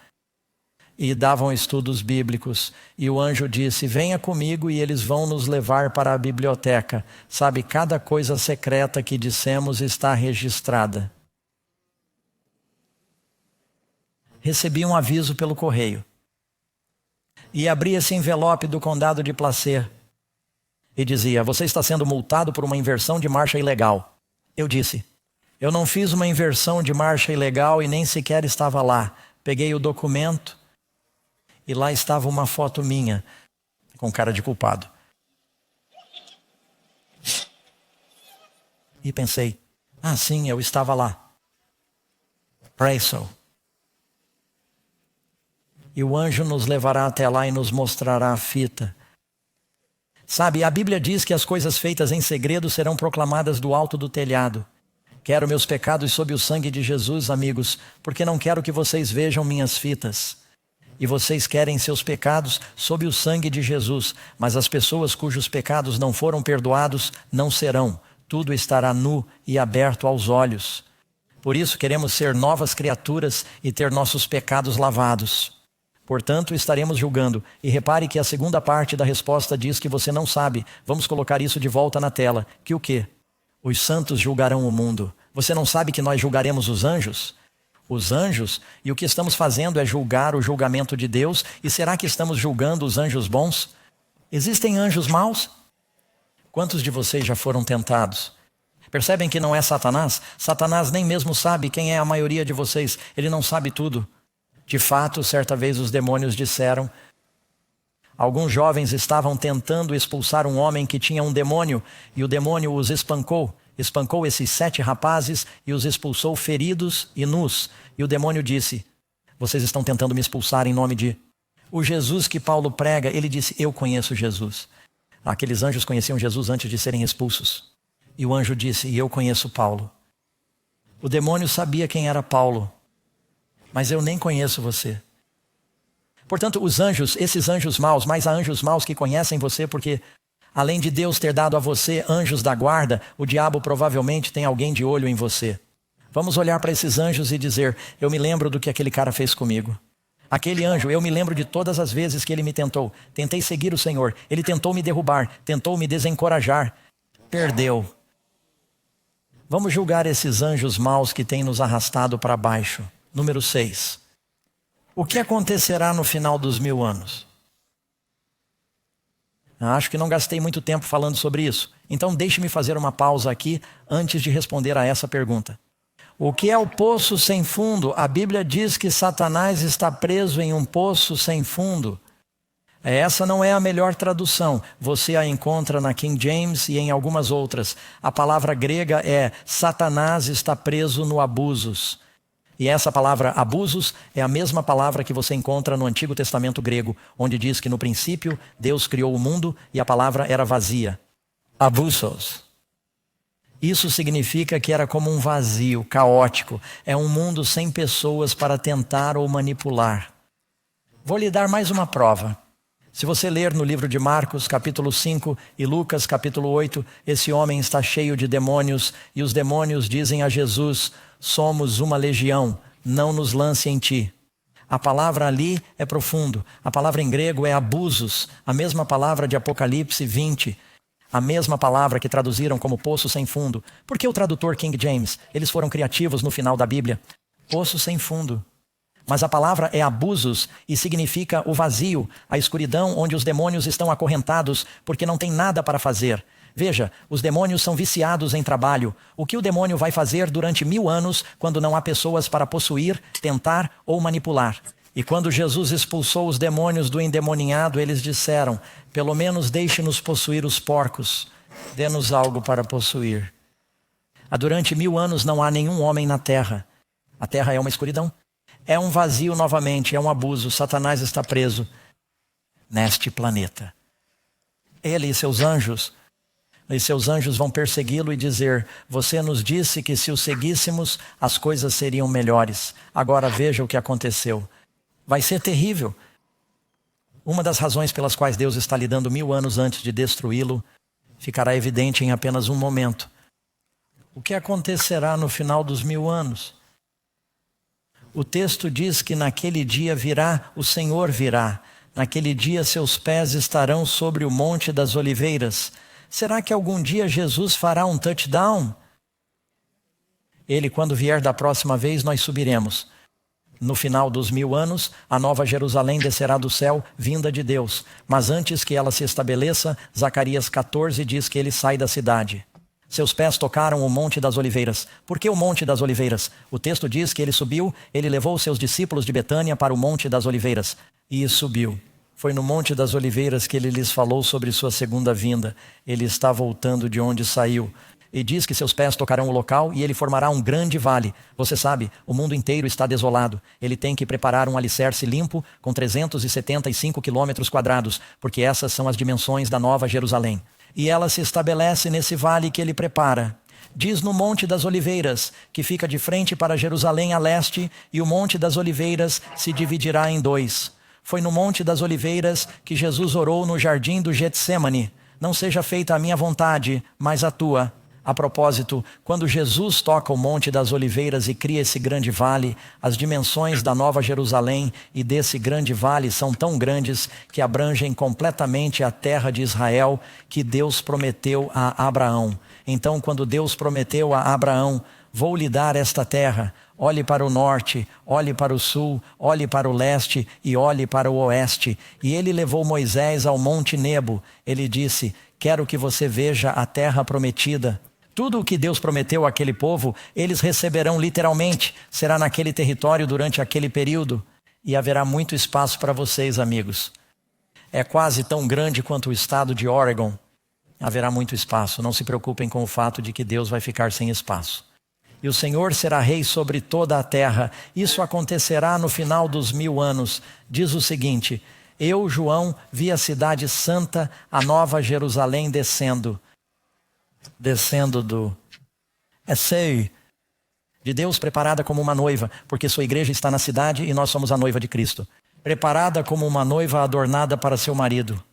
E davam estudos bíblicos. E o anjo disse: venha comigo e eles vão nos levar para a biblioteca. Sabe, cada coisa secreta que dissemos está registrada. Recebi um aviso pelo correio. E abri esse envelope do condado de Placer. E dizia: você está sendo multado por uma inversão de marcha ilegal. Eu disse: eu não fiz uma inversão de marcha ilegal e nem sequer estava lá. Peguei o documento. E lá estava uma foto minha, com cara de culpado. E pensei: sim, eu estava lá. Pray so. E o anjo nos levará até lá e nos mostrará a fita. Sabe, a Bíblia diz que as coisas feitas em segredo serão proclamadas do alto do telhado. Quero meus pecados sob o sangue de Jesus, amigos, porque não quero que vocês vejam minhas fitas. E vocês querem seus pecados sob o sangue de Jesus, mas as pessoas cujos pecados não foram perdoados não serão. Tudo estará nu e aberto aos olhos. Por isso queremos ser novas criaturas e ter nossos pecados lavados. Portanto, estaremos julgando. E repare que a segunda parte da resposta diz que você não sabe. Vamos colocar isso de volta na tela. Que o quê? Os santos julgarão o mundo. Você não sabe que nós julgaremos os anjos? Os anjos, e o que estamos fazendo é julgar o julgamento de Deus. E será que estamos julgando os anjos bons? Existem anjos maus? Quantos de vocês já foram tentados? Percebem que não é Satanás? Satanás nem mesmo sabe quem é a maioria de vocês. Ele não sabe tudo. De fato, certa vez os demônios disseram: alguns jovens estavam tentando expulsar um homem que tinha um demônio, e o demônio os espancou. Espancou esses 7 rapazes e os expulsou feridos e nus. E o demônio disse: vocês estão tentando me expulsar em nome de... O Jesus que Paulo prega, ele disse: eu conheço Jesus. Aqueles anjos conheciam Jesus antes de serem expulsos. E o anjo disse: e eu conheço Paulo. O demônio sabia quem era Paulo. Mas eu nem conheço você. Portanto, os anjos, esses anjos maus, mas há anjos maus que conhecem você porque... além de Deus ter dado a você anjos da guarda, o diabo provavelmente tem alguém de olho em você. Vamos olhar para esses anjos e dizer: eu me lembro do que aquele cara fez comigo. Aquele anjo, eu me lembro de todas as vezes que ele me tentou. Tentei seguir o Senhor. Ele tentou me derrubar, tentou me desencorajar. Perdeu. Vamos julgar esses anjos maus que têm nos arrastado para baixo. Número 6. O que acontecerá no final dos 1000 anos? Acho que não gastei muito tempo falando sobre isso. Então deixe-me fazer uma pausa aqui antes de responder a essa pergunta. O que é o poço sem fundo? A Bíblia diz que Satanás está preso em um poço sem fundo. Essa não é a melhor tradução. Você a encontra na King James e em algumas outras. A palavra grega é Satanás está preso no abusos. E essa palavra abusos é a mesma palavra que você encontra no Antigo Testamento grego, onde diz que no princípio Deus criou o mundo e a palavra era vazia. Abusos. Isso significa que era como um vazio, caótico. É um mundo sem pessoas para tentar ou manipular. Vou lhe dar mais uma prova. Se você ler no livro de Marcos, capítulo 5 e Lucas, capítulo 8, esse homem está cheio de demônios e os demônios dizem a Jesus: somos uma legião, não nos lance em ti. A palavra ali é profundo. A palavra em grego é abusos, a mesma palavra de Apocalipse 20. A mesma palavra que traduziram como poço sem fundo. Por que o tradutor King James? Eles foram criativos no final da Bíblia. Poço sem fundo. Mas a palavra é abusos e significa o vazio, a escuridão onde os demônios estão acorrentados porque não tem nada para fazer. Veja, os demônios são viciados em trabalho. O que o demônio vai fazer durante 1000 anos quando não há pessoas para possuir, tentar ou manipular? E quando Jesus expulsou os demônios do endemoniado, eles disseram: pelo menos deixe-nos possuir os porcos, dê-nos algo para possuir. Durante 1000 anos não há nenhum homem na terra. A terra é uma escuridão. É um vazio novamente, é um abuso. Satanás está preso neste planeta. Ele e seus anjos vão persegui-lo e dizer: você nos disse que se o seguíssemos, as coisas seriam melhores. Agora veja o que aconteceu. Vai ser terrível. Uma das razões pelas quais Deus está lhe dando 1000 anos antes de destruí-lo ficará evidente em apenas um momento. O que acontecerá no final dos 1000 anos? O texto diz que naquele dia virá, o Senhor virá. Naquele dia seus pés estarão sobre o Monte das Oliveiras. Será que algum dia Jesus fará um touchdown? Ele, quando vier da próxima vez, nós subiremos. No final dos 1000 anos, a nova Jerusalém descerá do céu, vinda de Deus. Mas antes que ela se estabeleça, Zacarias 14 diz que ele sai da cidade. Seus pés tocaram o Monte das Oliveiras. Por que o Monte das Oliveiras? O texto diz que ele subiu, ele levou seus discípulos de Betânia para o Monte das Oliveiras. E subiu. Foi no Monte das Oliveiras que ele lhes falou sobre sua segunda vinda. Ele está voltando de onde saiu. E diz que seus pés tocarão o local e ele formará um grande vale. Você sabe, o mundo inteiro está desolado. Ele tem que preparar um alicerce limpo com 375 quilômetros quadrados, porque essas são as dimensões da Nova Jerusalém. E ela se estabelece nesse vale que ele prepara. Diz no Monte das Oliveiras, que fica de frente para Jerusalém a leste, e o Monte das Oliveiras se dividirá em 2. Foi no Monte das Oliveiras que Jesus orou no jardim do Getsêmani: não seja feita a minha vontade, mas a tua. A propósito, quando Jesus toca o Monte das Oliveiras e cria esse grande vale, as dimensões da Nova Jerusalém e desse grande vale são tão grandes que abrangem completamente a terra de Israel que Deus prometeu a Abraão. Então, quando Deus prometeu a Abraão: vou lhe dar esta terra, olhe para o norte, olhe para o sul, olhe para o leste e olhe para o oeste. E ele levou Moisés ao Monte Nebo. Ele disse: quero que você veja a terra prometida. Tudo o que Deus prometeu àquele povo, eles receberão literalmente. Será naquele território durante aquele período. E haverá muito espaço para vocês, amigos. É quase tão grande quanto o estado de Oregon. Haverá muito espaço. Não se preocupem com o fato de que Deus vai ficar sem espaço. E o Senhor será rei sobre toda a terra. Isso acontecerá no final dos 1000 anos. Diz o seguinte: eu, João, vi a cidade santa, a nova Jerusalém descendo do céu de Deus, preparada como uma noiva, porque sua igreja está na cidade e nós somos a noiva de Cristo. Preparada como uma noiva adornada para seu marido.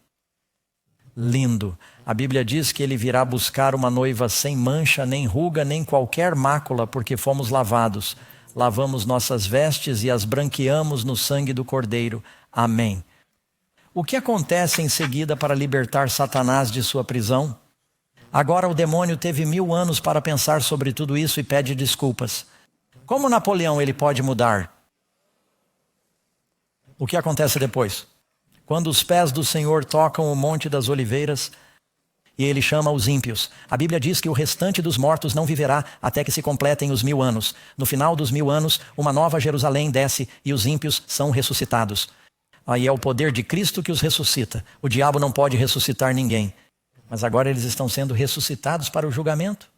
Lindo. A Bíblia diz que ele virá buscar uma noiva sem mancha, nem ruga, nem qualquer mácula, porque fomos lavados. Lavamos nossas vestes e as branqueamos no sangue do Cordeiro. Amém. O que acontece em seguida para libertar Satanás de sua prisão? Agora o demônio teve 1000 anos para pensar sobre tudo isso e pede desculpas. Como Napoleão ele pode mudar? O que acontece depois? Quando os pés do Senhor tocam o Monte das Oliveiras e ele chama os ímpios. A Bíblia diz que o restante dos mortos não viverá até que se completem os 1000 anos. No final dos 1000 anos, uma nova Jerusalém desce e os ímpios são ressuscitados. Aí é o poder de Cristo que os ressuscita. O diabo não pode ressuscitar ninguém. Mas agora eles estão sendo ressuscitados para o julgamento.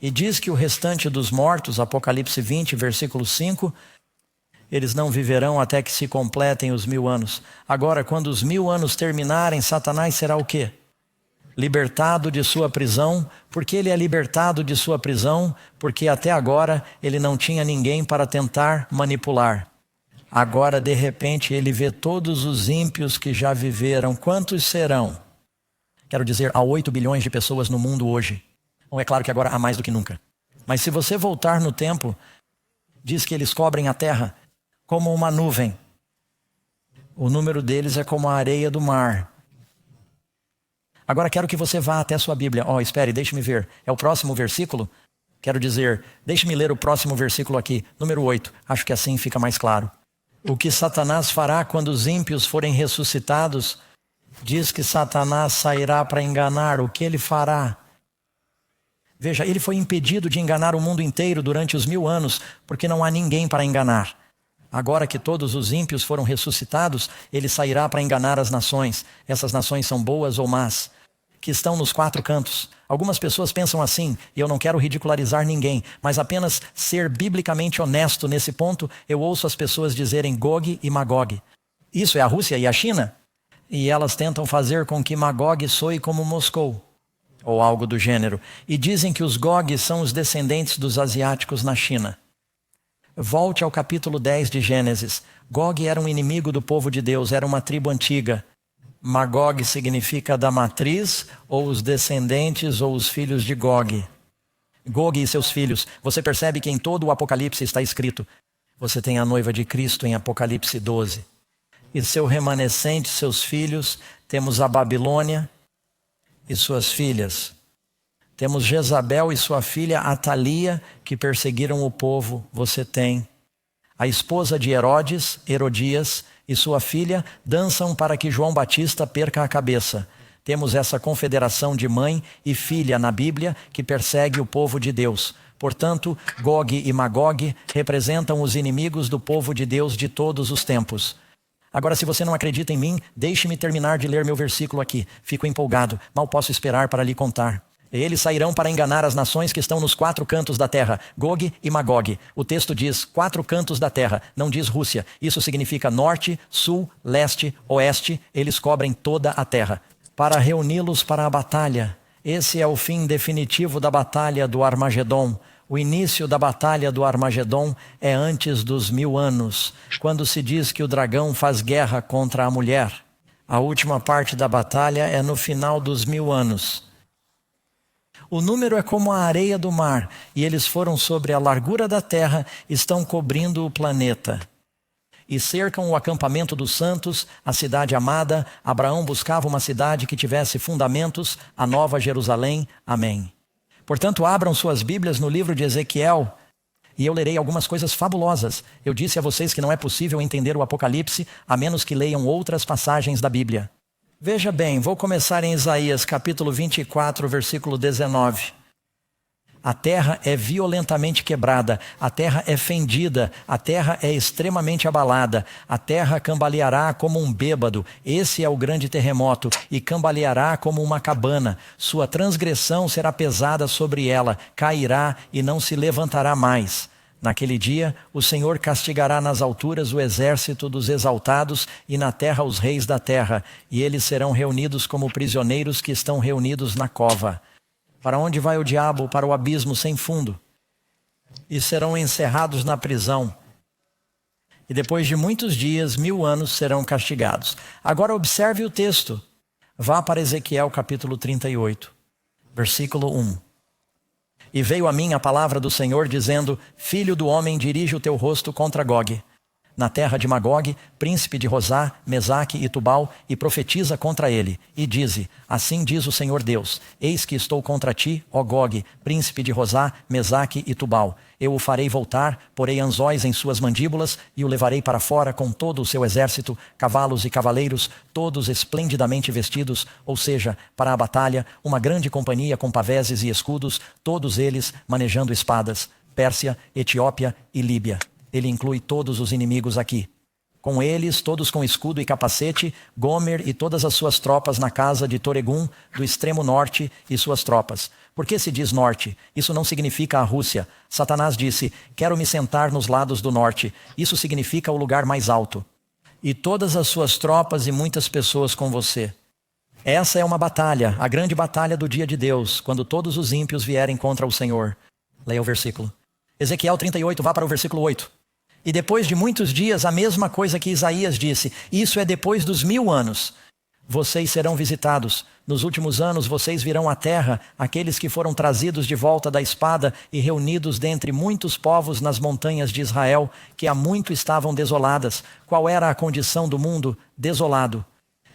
E diz que o restante dos mortos, Apocalipse 20, versículo 5, eles não viverão até que se completem os 1000 anos. Agora, quando os 1000 anos terminarem, Satanás será o quê? Libertado de sua prisão. Por que ele é libertado de sua prisão? Porque até agora ele não tinha ninguém para tentar manipular. Agora, de repente, ele vê todos os ímpios que já viveram. Quantos serão? Quero dizer, há 8 bilhões de pessoas no mundo hoje. Bom, é claro que agora há mais do que nunca. Mas se você voltar no tempo, diz que eles cobrem a terra como uma nuvem. O número deles é como a areia do mar. Agora quero que você vá até a sua Bíblia. Espere, deixe-me ver. É o próximo versículo? Quero dizer, deixe-me ler o próximo versículo aqui, número 8. Acho que assim fica mais claro. O que Satanás fará quando os ímpios forem ressuscitados? Diz que Satanás sairá para enganar. O que ele fará? Veja, ele foi impedido de enganar o mundo inteiro durante os 1000 anos, porque não há ninguém para enganar. Agora que todos os ímpios foram ressuscitados, ele sairá para enganar as nações. Essas nações são boas ou más, que estão nos 4 cantos. Algumas pessoas pensam assim, e eu não quero ridicularizar ninguém, mas apenas ser biblicamente honesto nesse ponto, eu ouço as pessoas dizerem Gog e Magog. Isso é a Rússia e a China? E elas tentam fazer com que Magog soe como Moscou, ou algo do gênero. E dizem que os Gog são os descendentes dos asiáticos na China. Volte ao capítulo 10 de Gênesis. Gog era um inimigo do povo de Deus, era uma tribo antiga. Magog significa da matriz, ou os descendentes, ou os filhos de Gog. Gog e seus filhos. Você percebe que em todo o Apocalipse está escrito. Você tem a noiva de Cristo em Apocalipse 12. E seu remanescente, seus filhos, temos a Babilônia e suas filhas. Temos Jezabel e sua filha Atalia, que perseguiram o povo. Você tem a esposa de Herodes, Herodias, e sua filha dançam para que João Batista perca a cabeça. Temos essa confederação de mãe e filha na Bíblia que persegue o povo de Deus. Portanto, Gog e Magog representam os inimigos do povo de Deus de todos os tempos. Agora, se você não acredita em mim, deixe-me terminar de ler meu versículo aqui. Fico empolgado, mal posso esperar para lhe contar. Eles sairão para enganar as nações que estão nos 4 cantos da terra, Gog e Magog. O texto diz 4 cantos da terra, não diz Rússia. Isso significa norte, sul, leste, oeste. Eles cobrem toda a terra. Para reuni-los para a batalha. Esse é o fim definitivo da batalha do Armagedom. O início da batalha do Armagedom é antes dos 1000 anos, quando se diz que o dragão faz guerra contra a mulher. A última parte da batalha é no final dos 1000 anos. O número é como a areia do mar, e eles foram sobre a largura da terra, estão cobrindo o planeta. E cercam o acampamento dos santos, a cidade amada. Abraão buscava uma cidade que tivesse fundamentos, a Nova Jerusalém. Amém. Portanto, abram suas Bíblias no livro de Ezequiel, e eu lerei algumas coisas fabulosas. Eu disse a vocês que não é possível entender o Apocalipse, a menos que leiam outras passagens da Bíblia. Veja bem, vou começar em Isaías, capítulo 24, versículo 19. A terra é violentamente quebrada, a terra é fendida, a terra é extremamente abalada, a terra cambaleará como um bêbado, esse é o grande terremoto, e cambaleará como uma cabana. Sua transgressão será pesada sobre ela, cairá e não se levantará mais. Naquele dia, o Senhor castigará nas alturas o exército dos exaltados e na terra os reis da terra, e eles serão reunidos como prisioneiros que estão reunidos na cova. Para onde vai o diabo? Para o abismo sem fundo. E serão encerrados na prisão. E depois de muitos dias, 1000 anos, serão castigados. Agora observe o texto. Vá para Ezequiel capítulo 38, versículo 1. E veio a mim a palavra do Senhor, dizendo: Filho do homem, dirige o teu rosto contra Gog, na terra de Magog, príncipe de Rosá, Mesaque e Tubal, e profetiza contra ele. E dize: Assim diz o Senhor Deus: Eis que estou contra ti, ó Gog, príncipe de Rosá, Mesaque e Tubal. Eu o farei voltar, porei anzóis em suas mandíbulas, e o levarei para fora com todo o seu exército, cavalos e cavaleiros, todos esplendidamente vestidos, ou seja, para a batalha, uma grande companhia com paveses e escudos, todos eles manejando espadas. Pérsia, Etiópia e Líbia. Ele inclui todos os inimigos aqui. Com eles, todos com escudo e capacete, Gomer e todas as suas tropas na casa de Toregum, do extremo norte, e suas tropas. Por que se diz norte? Isso não significa a Rússia. Satanás disse, quero me sentar nos lados do norte. Isso significa o lugar mais alto. E todas as suas tropas e muitas pessoas com você. Essa é uma batalha, a grande batalha do dia de Deus, quando todos os ímpios vierem contra o Senhor. Leia o versículo. Ezequiel 38, vá para o versículo 8. E depois de muitos dias, a mesma coisa que Isaías disse, isso é depois dos 1000 anos. Vocês serão visitados. Nos últimos anos vocês virão à terra, aqueles que foram trazidos de volta da espada e reunidos dentre muitos povos nas montanhas de Israel, que há muito estavam desoladas. Qual era a condição do mundo? Desolado.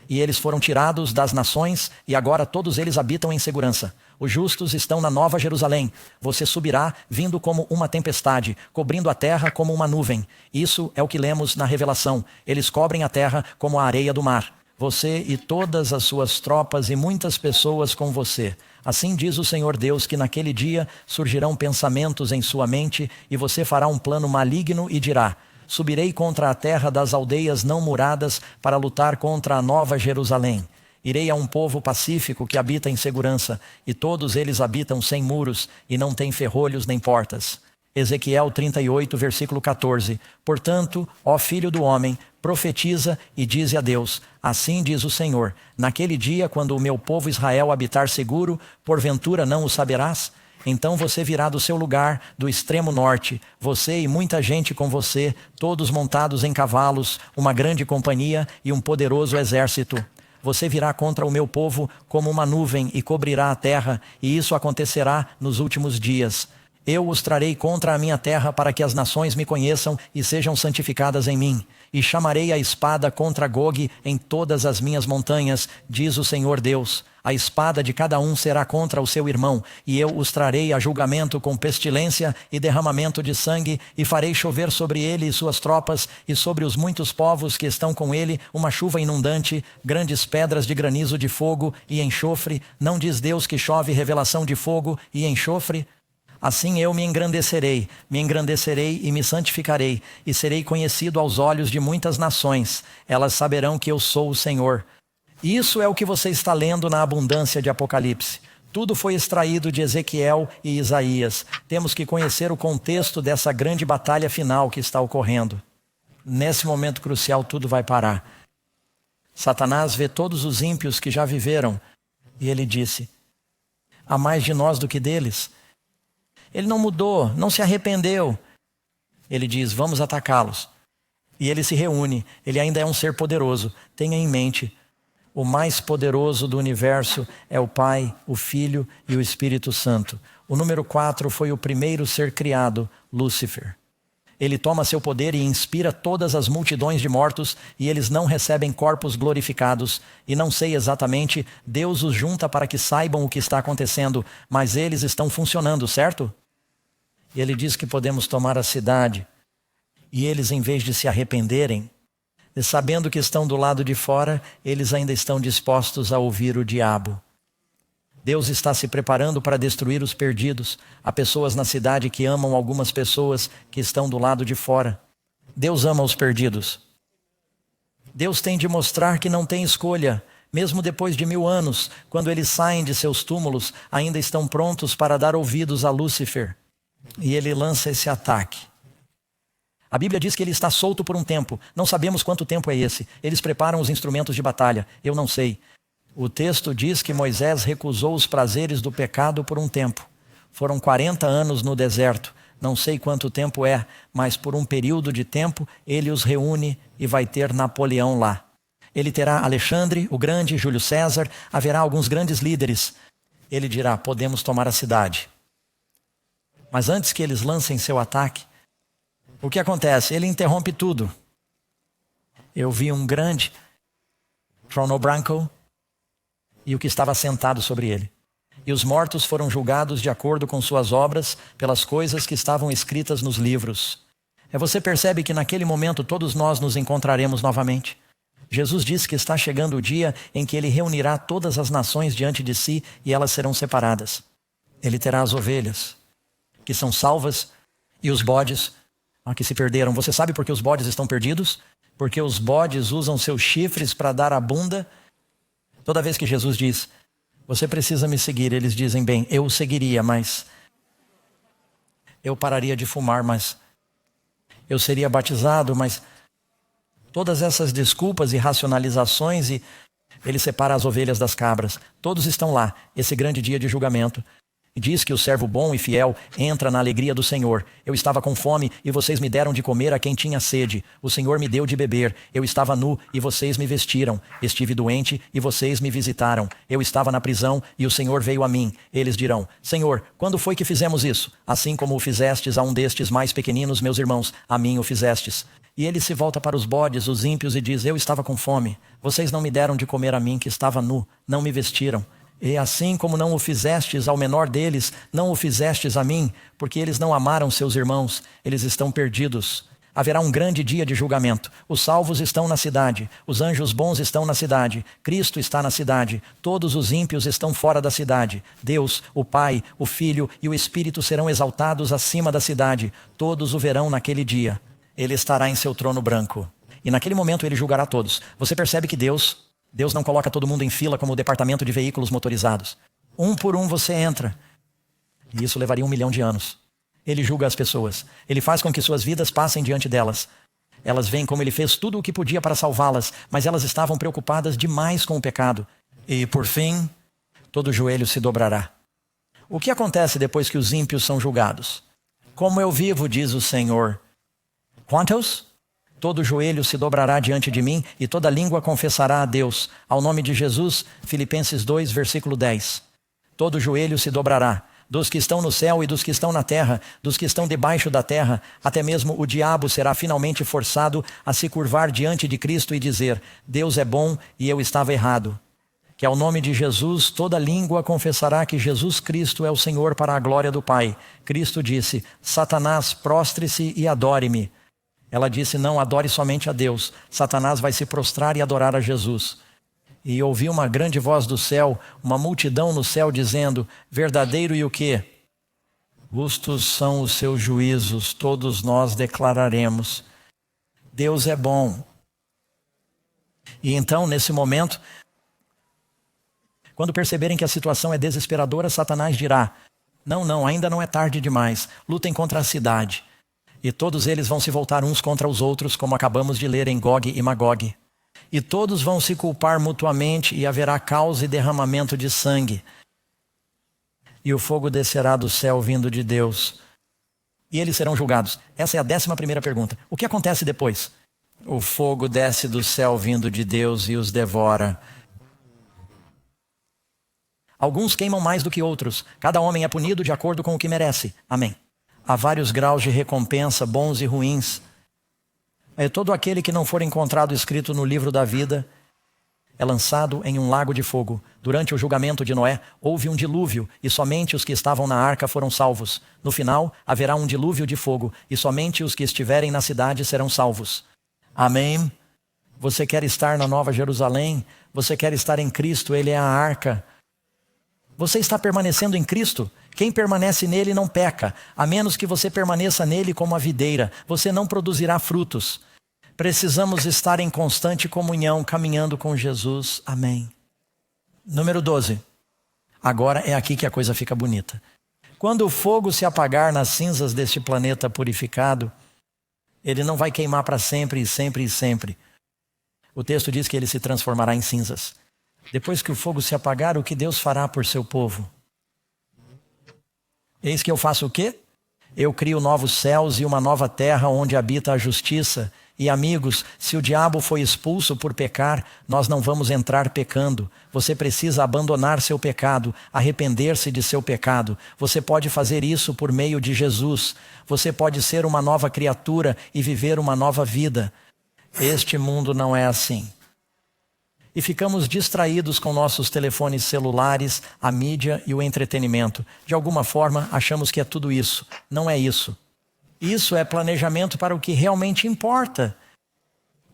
E eles foram tirados das nações e agora todos eles habitam em segurança. Os justos estão na Nova Jerusalém. Você subirá vindo como uma tempestade, cobrindo a terra como uma nuvem. Isso é o que lemos na Revelação. Eles cobrem a terra como a areia do mar. Você e todas as suas tropas e muitas pessoas com você. Assim diz o Senhor Deus que naquele dia surgirão pensamentos em sua mente e você fará um plano maligno e dirá: subirei contra a terra das aldeias não muradas para lutar contra a Nova Jerusalém. Irei a um povo pacífico que habita em segurança, e todos eles habitam sem muros e não têm ferrolhos nem portas. Ezequiel 38, versículo 14. Portanto, ó filho do homem, profetiza e dize a Deus, assim diz o Senhor, naquele dia quando o meu povo Israel habitar seguro, porventura não o saberás? Então você virá do seu lugar, do extremo norte, você e muita gente com você, todos montados em cavalos, uma grande companhia e um poderoso exército. Você virá contra o meu povo como uma nuvem e cobrirá a terra, e isso acontecerá nos últimos dias. Eu os trarei contra a minha terra para que as nações me conheçam e sejam santificadas em mim. E chamarei a espada contra Gog em todas as minhas montanhas, diz o Senhor Deus. A espada de cada um será contra o seu irmão, e eu os trarei a julgamento com pestilência e derramamento de sangue, e farei chover sobre ele e suas tropas, e sobre os muitos povos que estão com ele, uma chuva inundante, grandes pedras de granizo de fogo e enxofre. Não diz Deus que chove revelação de fogo e enxofre? Assim eu me engrandecerei e me santificarei, e serei conhecido aos olhos de muitas nações. Elas saberão que eu sou o Senhor. Isso é o que você está lendo na abundância de Apocalipse. Tudo foi extraído de Ezequiel e Isaías. Temos que conhecer o contexto dessa grande batalha final que está ocorrendo. Nesse momento crucial, tudo vai parar. Satanás vê todos os ímpios que já viveram, e ele disse, há mais de nós do que deles. Ele não mudou, não se arrependeu. Ele diz, vamos atacá-los. E ele se reúne, ele ainda é um ser poderoso. Tenha em mente, o mais poderoso do universo é o Pai, o Filho e o Espírito Santo. O número 4 foi o primeiro ser criado, Lúcifer. Ele toma seu poder e inspira todas as multidões de mortos, e eles não recebem corpos glorificados. E não sei exatamente, Deus os junta para que saibam o que está acontecendo, mas eles estão funcionando, certo? E ele diz que podemos tomar a cidade, e eles, em vez de se arrependerem, e sabendo que estão do lado de fora, eles ainda estão dispostos a ouvir o diabo. Deus está se preparando para destruir os perdidos. Há pessoas na cidade que amam algumas pessoas que estão do lado de fora. Deus ama os perdidos. Deus tem de mostrar que não tem escolha. Mesmo depois de 1000 anos, quando eles saem de seus túmulos, ainda estão prontos para dar ouvidos a Lúcifer. E ele lança esse ataque. A Bíblia diz que ele está solto por um tempo. Não sabemos quanto tempo é esse. Eles preparam os instrumentos de batalha. Eu não sei. O texto diz que Moisés recusou os prazeres do pecado por um tempo. Foram 40 anos no deserto. Não sei quanto tempo é, mas por um período de tempo ele os reúne e vai ter Napoleão lá. Ele terá Alexandre, o Grande, Júlio César, haverá alguns grandes líderes. Ele dirá, podemos tomar a cidade. Mas antes que eles lancem seu ataque, o que acontece? Ele interrompe tudo. Eu vi um grande trono branco e o que estava sentado sobre ele. E os mortos foram julgados de acordo com suas obras, pelas coisas que estavam escritas nos livros. Você percebe que naquele momento todos nós nos encontraremos novamente. Jesus disse que está chegando o dia em que ele reunirá todas as nações diante de si e elas serão separadas. Ele terá as ovelhas, que são salvas, e os bodes que se perderam. Você sabe por que os bodes estão perdidos? porque os bodes usam seus chifres para dar a bunda. Toda vez que Jesus diz, você precisa me seguir, eles dizem, bem, eu o seguiria, mas eu pararia de fumar, mas eu seria batizado, mas todas essas desculpas e racionalizações, e ele separa as ovelhas das cabras. Todos estão lá, esse grande dia de julgamento. E diz que o servo bom e fiel entra na alegria do Senhor. Eu estava com fome e vocês me deram de comer a quem tinha sede. O Senhor me deu de beber. Eu estava nu e vocês me vestiram. Estive doente e vocês me visitaram. Eu estava na prisão e o Senhor veio a mim. Eles dirão, Senhor, quando foi que fizemos isso? Assim como o fizestes a um destes mais pequeninos, meus irmãos, a mim o fizestes. E ele se volta para os bodes, os ímpios, e diz, eu estava com fome. Vocês não me deram de comer a mim, que estava nu. Não me vestiram. E assim como não o fizestes ao menor deles, não o fizestes a mim, porque eles não amaram seus irmãos, eles estão perdidos. Haverá um grande dia de julgamento. Os salvos estão na cidade, os anjos bons estão na cidade, Cristo está na cidade, todos os ímpios estão fora da cidade. Deus, o Pai, o Filho e o Espírito serão exaltados acima da cidade. Todos o verão naquele dia. Ele estará em seu trono branco. E naquele momento ele julgará todos. Você percebe que Deus não coloca todo mundo em fila como o departamento de veículos motorizados. Um por um você entra. E isso levaria 1 milhão de anos. Ele julga as pessoas. Ele faz com que suas vidas passem diante delas. Elas veem como ele fez tudo o que podia para salvá-las, mas elas estavam preocupadas demais com o pecado. E, por fim, todo joelho se dobrará. O que acontece depois que os ímpios são julgados? Como eu vivo, diz o Senhor. Quantos? Todo joelho se dobrará diante de mim e toda língua confessará a Deus. Ao nome de Jesus, Filipenses 2, versículo 10. Todo joelho se dobrará, dos que estão no céu e dos que estão na terra, dos que estão debaixo da terra. Até mesmo o diabo será finalmente forçado a se curvar diante de Cristo e dizer, Deus é bom e eu estava errado. Que ao nome de Jesus toda língua confessará que Jesus Cristo é o Senhor para a glória do Pai. Cristo disse, Satanás, prostre-se e adore-me. Ela disse, não, adore somente a Deus. Satanás vai se prostrar e adorar a Jesus. E ouvi uma grande voz do céu, uma multidão no céu dizendo, verdadeiro e o quê? Justos são os seus juízos, todos nós declararemos. Deus é bom. E então, nesse momento, quando perceberem que a situação é desesperadora, Satanás dirá, não, ainda não é tarde demais. Lutem contra a cidade. E todos eles vão se voltar uns contra os outros, como acabamos de ler em Gog e Magog. E todos vão se culpar mutuamente e haverá caos e derramamento de sangue. E o fogo descerá do céu vindo de Deus. E eles serão julgados. Essa é a 11ª pergunta. O que acontece depois? O fogo desce do céu vindo de Deus e os devora. Alguns queimam mais do que outros. Cada homem é punido de acordo com o que merece. Amém. Há vários graus de recompensa, bons e ruins. Todo aquele que não for encontrado escrito no livro da vida é lançado em um lago de fogo. Durante o julgamento de Noé, houve um dilúvio e somente os que estavam na arca foram salvos. No final, haverá um dilúvio de fogo e somente os que estiverem na cidade serão salvos. Amém? Você quer estar na Nova Jerusalém? Você quer estar em Cristo? Ele é a arca. Você está permanecendo em Cristo? Quem permanece nele não peca, a menos que você permaneça nele como a videira. Você não produzirá frutos. Precisamos estar em constante comunhão, caminhando com Jesus. Amém. Número 12. Agora é aqui que a coisa fica bonita. Quando o fogo se apagar nas cinzas deste planeta purificado, ele não vai queimar para sempre e sempre e sempre. O texto diz que ele se transformará em cinzas. Depois que o fogo se apagar, o que Deus fará por seu povo? Eis que eu faço o quê? Eu crio novos céus e uma nova terra onde habita a justiça. E amigos, se o diabo foi expulso por pecar, nós não vamos entrar pecando. Você precisa abandonar seu pecado, arrepender-se de seu pecado. Você pode fazer isso por meio de Jesus. Você pode ser uma nova criatura e viver uma nova vida. Este mundo não é assim. E ficamos distraídos com nossos telefones celulares, a mídia e o entretenimento. De alguma forma, achamos que é tudo isso. Não é isso. Isso é planejamento para o que realmente importa.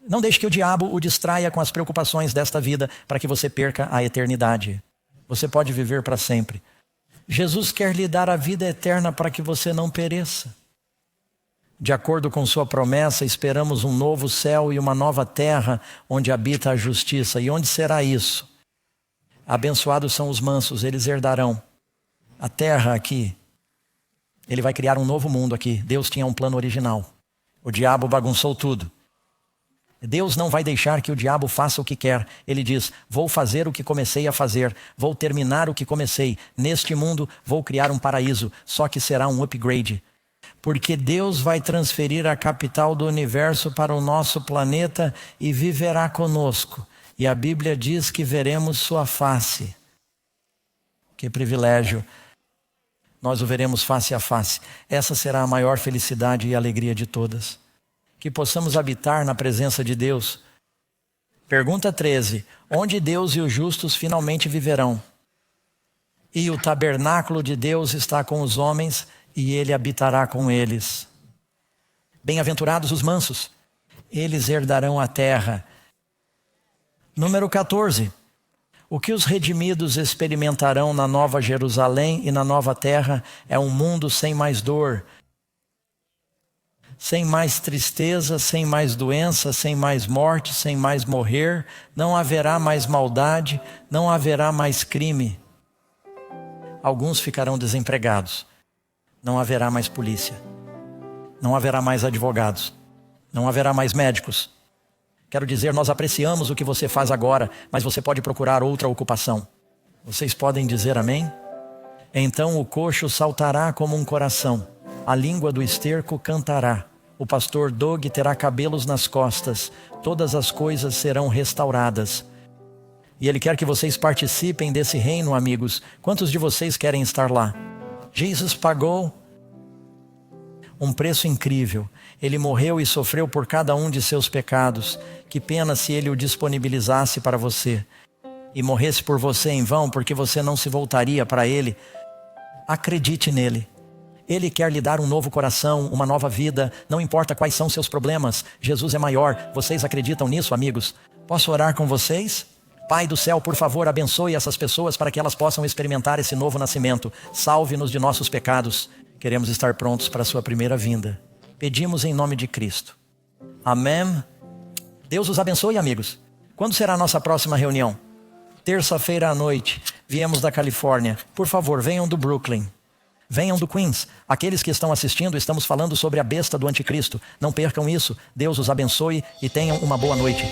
Não deixe que o diabo o distraia com as preocupações desta vida para que você perca a eternidade. Você pode viver para sempre. Jesus quer lhe dar a vida eterna para que você não pereça. De acordo com sua promessa, esperamos um novo céu e uma nova terra onde habita a justiça. E onde será isso? Abençoados são os mansos, eles herdarão a terra aqui. Ele vai criar um novo mundo aqui. Deus tinha um plano original. O diabo bagunçou tudo. Deus não vai deixar que o diabo faça o que quer. Ele diz, vou fazer o que comecei a fazer. Vou terminar o que comecei. Neste mundo vou criar um paraíso, só que será um upgrade. Porque Deus vai transferir a capital do universo para o nosso planeta e viverá conosco. E a Bíblia diz que veremos sua face. Que privilégio. Nós o veremos face a face. Essa será a maior felicidade e alegria de todas. Que possamos habitar na presença de Deus. Pergunta 13. Onde Deus e os justos finalmente viverão? E o tabernáculo de Deus está com os homens e ele habitará com eles. Bem-aventurados os mansos, eles herdarão a terra. Número 14. O que os redimidos experimentarão na Nova Jerusalém e na Nova Terra é um mundo sem mais dor, sem mais tristeza, sem mais doença, sem mais morte, sem mais morrer. Não haverá mais maldade, não haverá mais crime. Alguns ficarão desempregados. Não haverá mais polícia. Não haverá mais advogados. Não haverá mais médicos. Quero dizer, nós apreciamos o que você faz agora, mas você pode procurar outra ocupação. Vocês podem dizer amém? Então o coxo saltará como um coração. A língua do esterco cantará. O pastor Doug terá cabelos nas costas. Todas as coisas serão restauradas. E ele quer que vocês participem desse reino, amigos. Quantos de vocês querem estar lá? Jesus pagou um preço incrível. Ele morreu e sofreu por cada um de seus pecados. Que pena se ele o disponibilizasse para você e morresse por você em vão, porque você não se voltaria para ele. Acredite nele. Ele quer lhe dar um novo coração, uma nova vida. Não importa quais são seus problemas, Jesus é maior. Vocês acreditam nisso, amigos? Posso orar com vocês? Pai do céu, por favor, abençoe essas pessoas para que elas possam experimentar esse novo nascimento. Salve-nos de nossos pecados. Queremos estar prontos para a sua primeira vinda. Pedimos em nome de Cristo. Amém. Deus os abençoe, amigos. Quando será a nossa próxima reunião? Terça-feira à noite. Viemos da Califórnia. Por favor, venham do Brooklyn. Venham do Queens. Aqueles que estão assistindo, estamos falando sobre a besta do anticristo. Não percam isso. Deus os abençoe e tenham uma boa noite.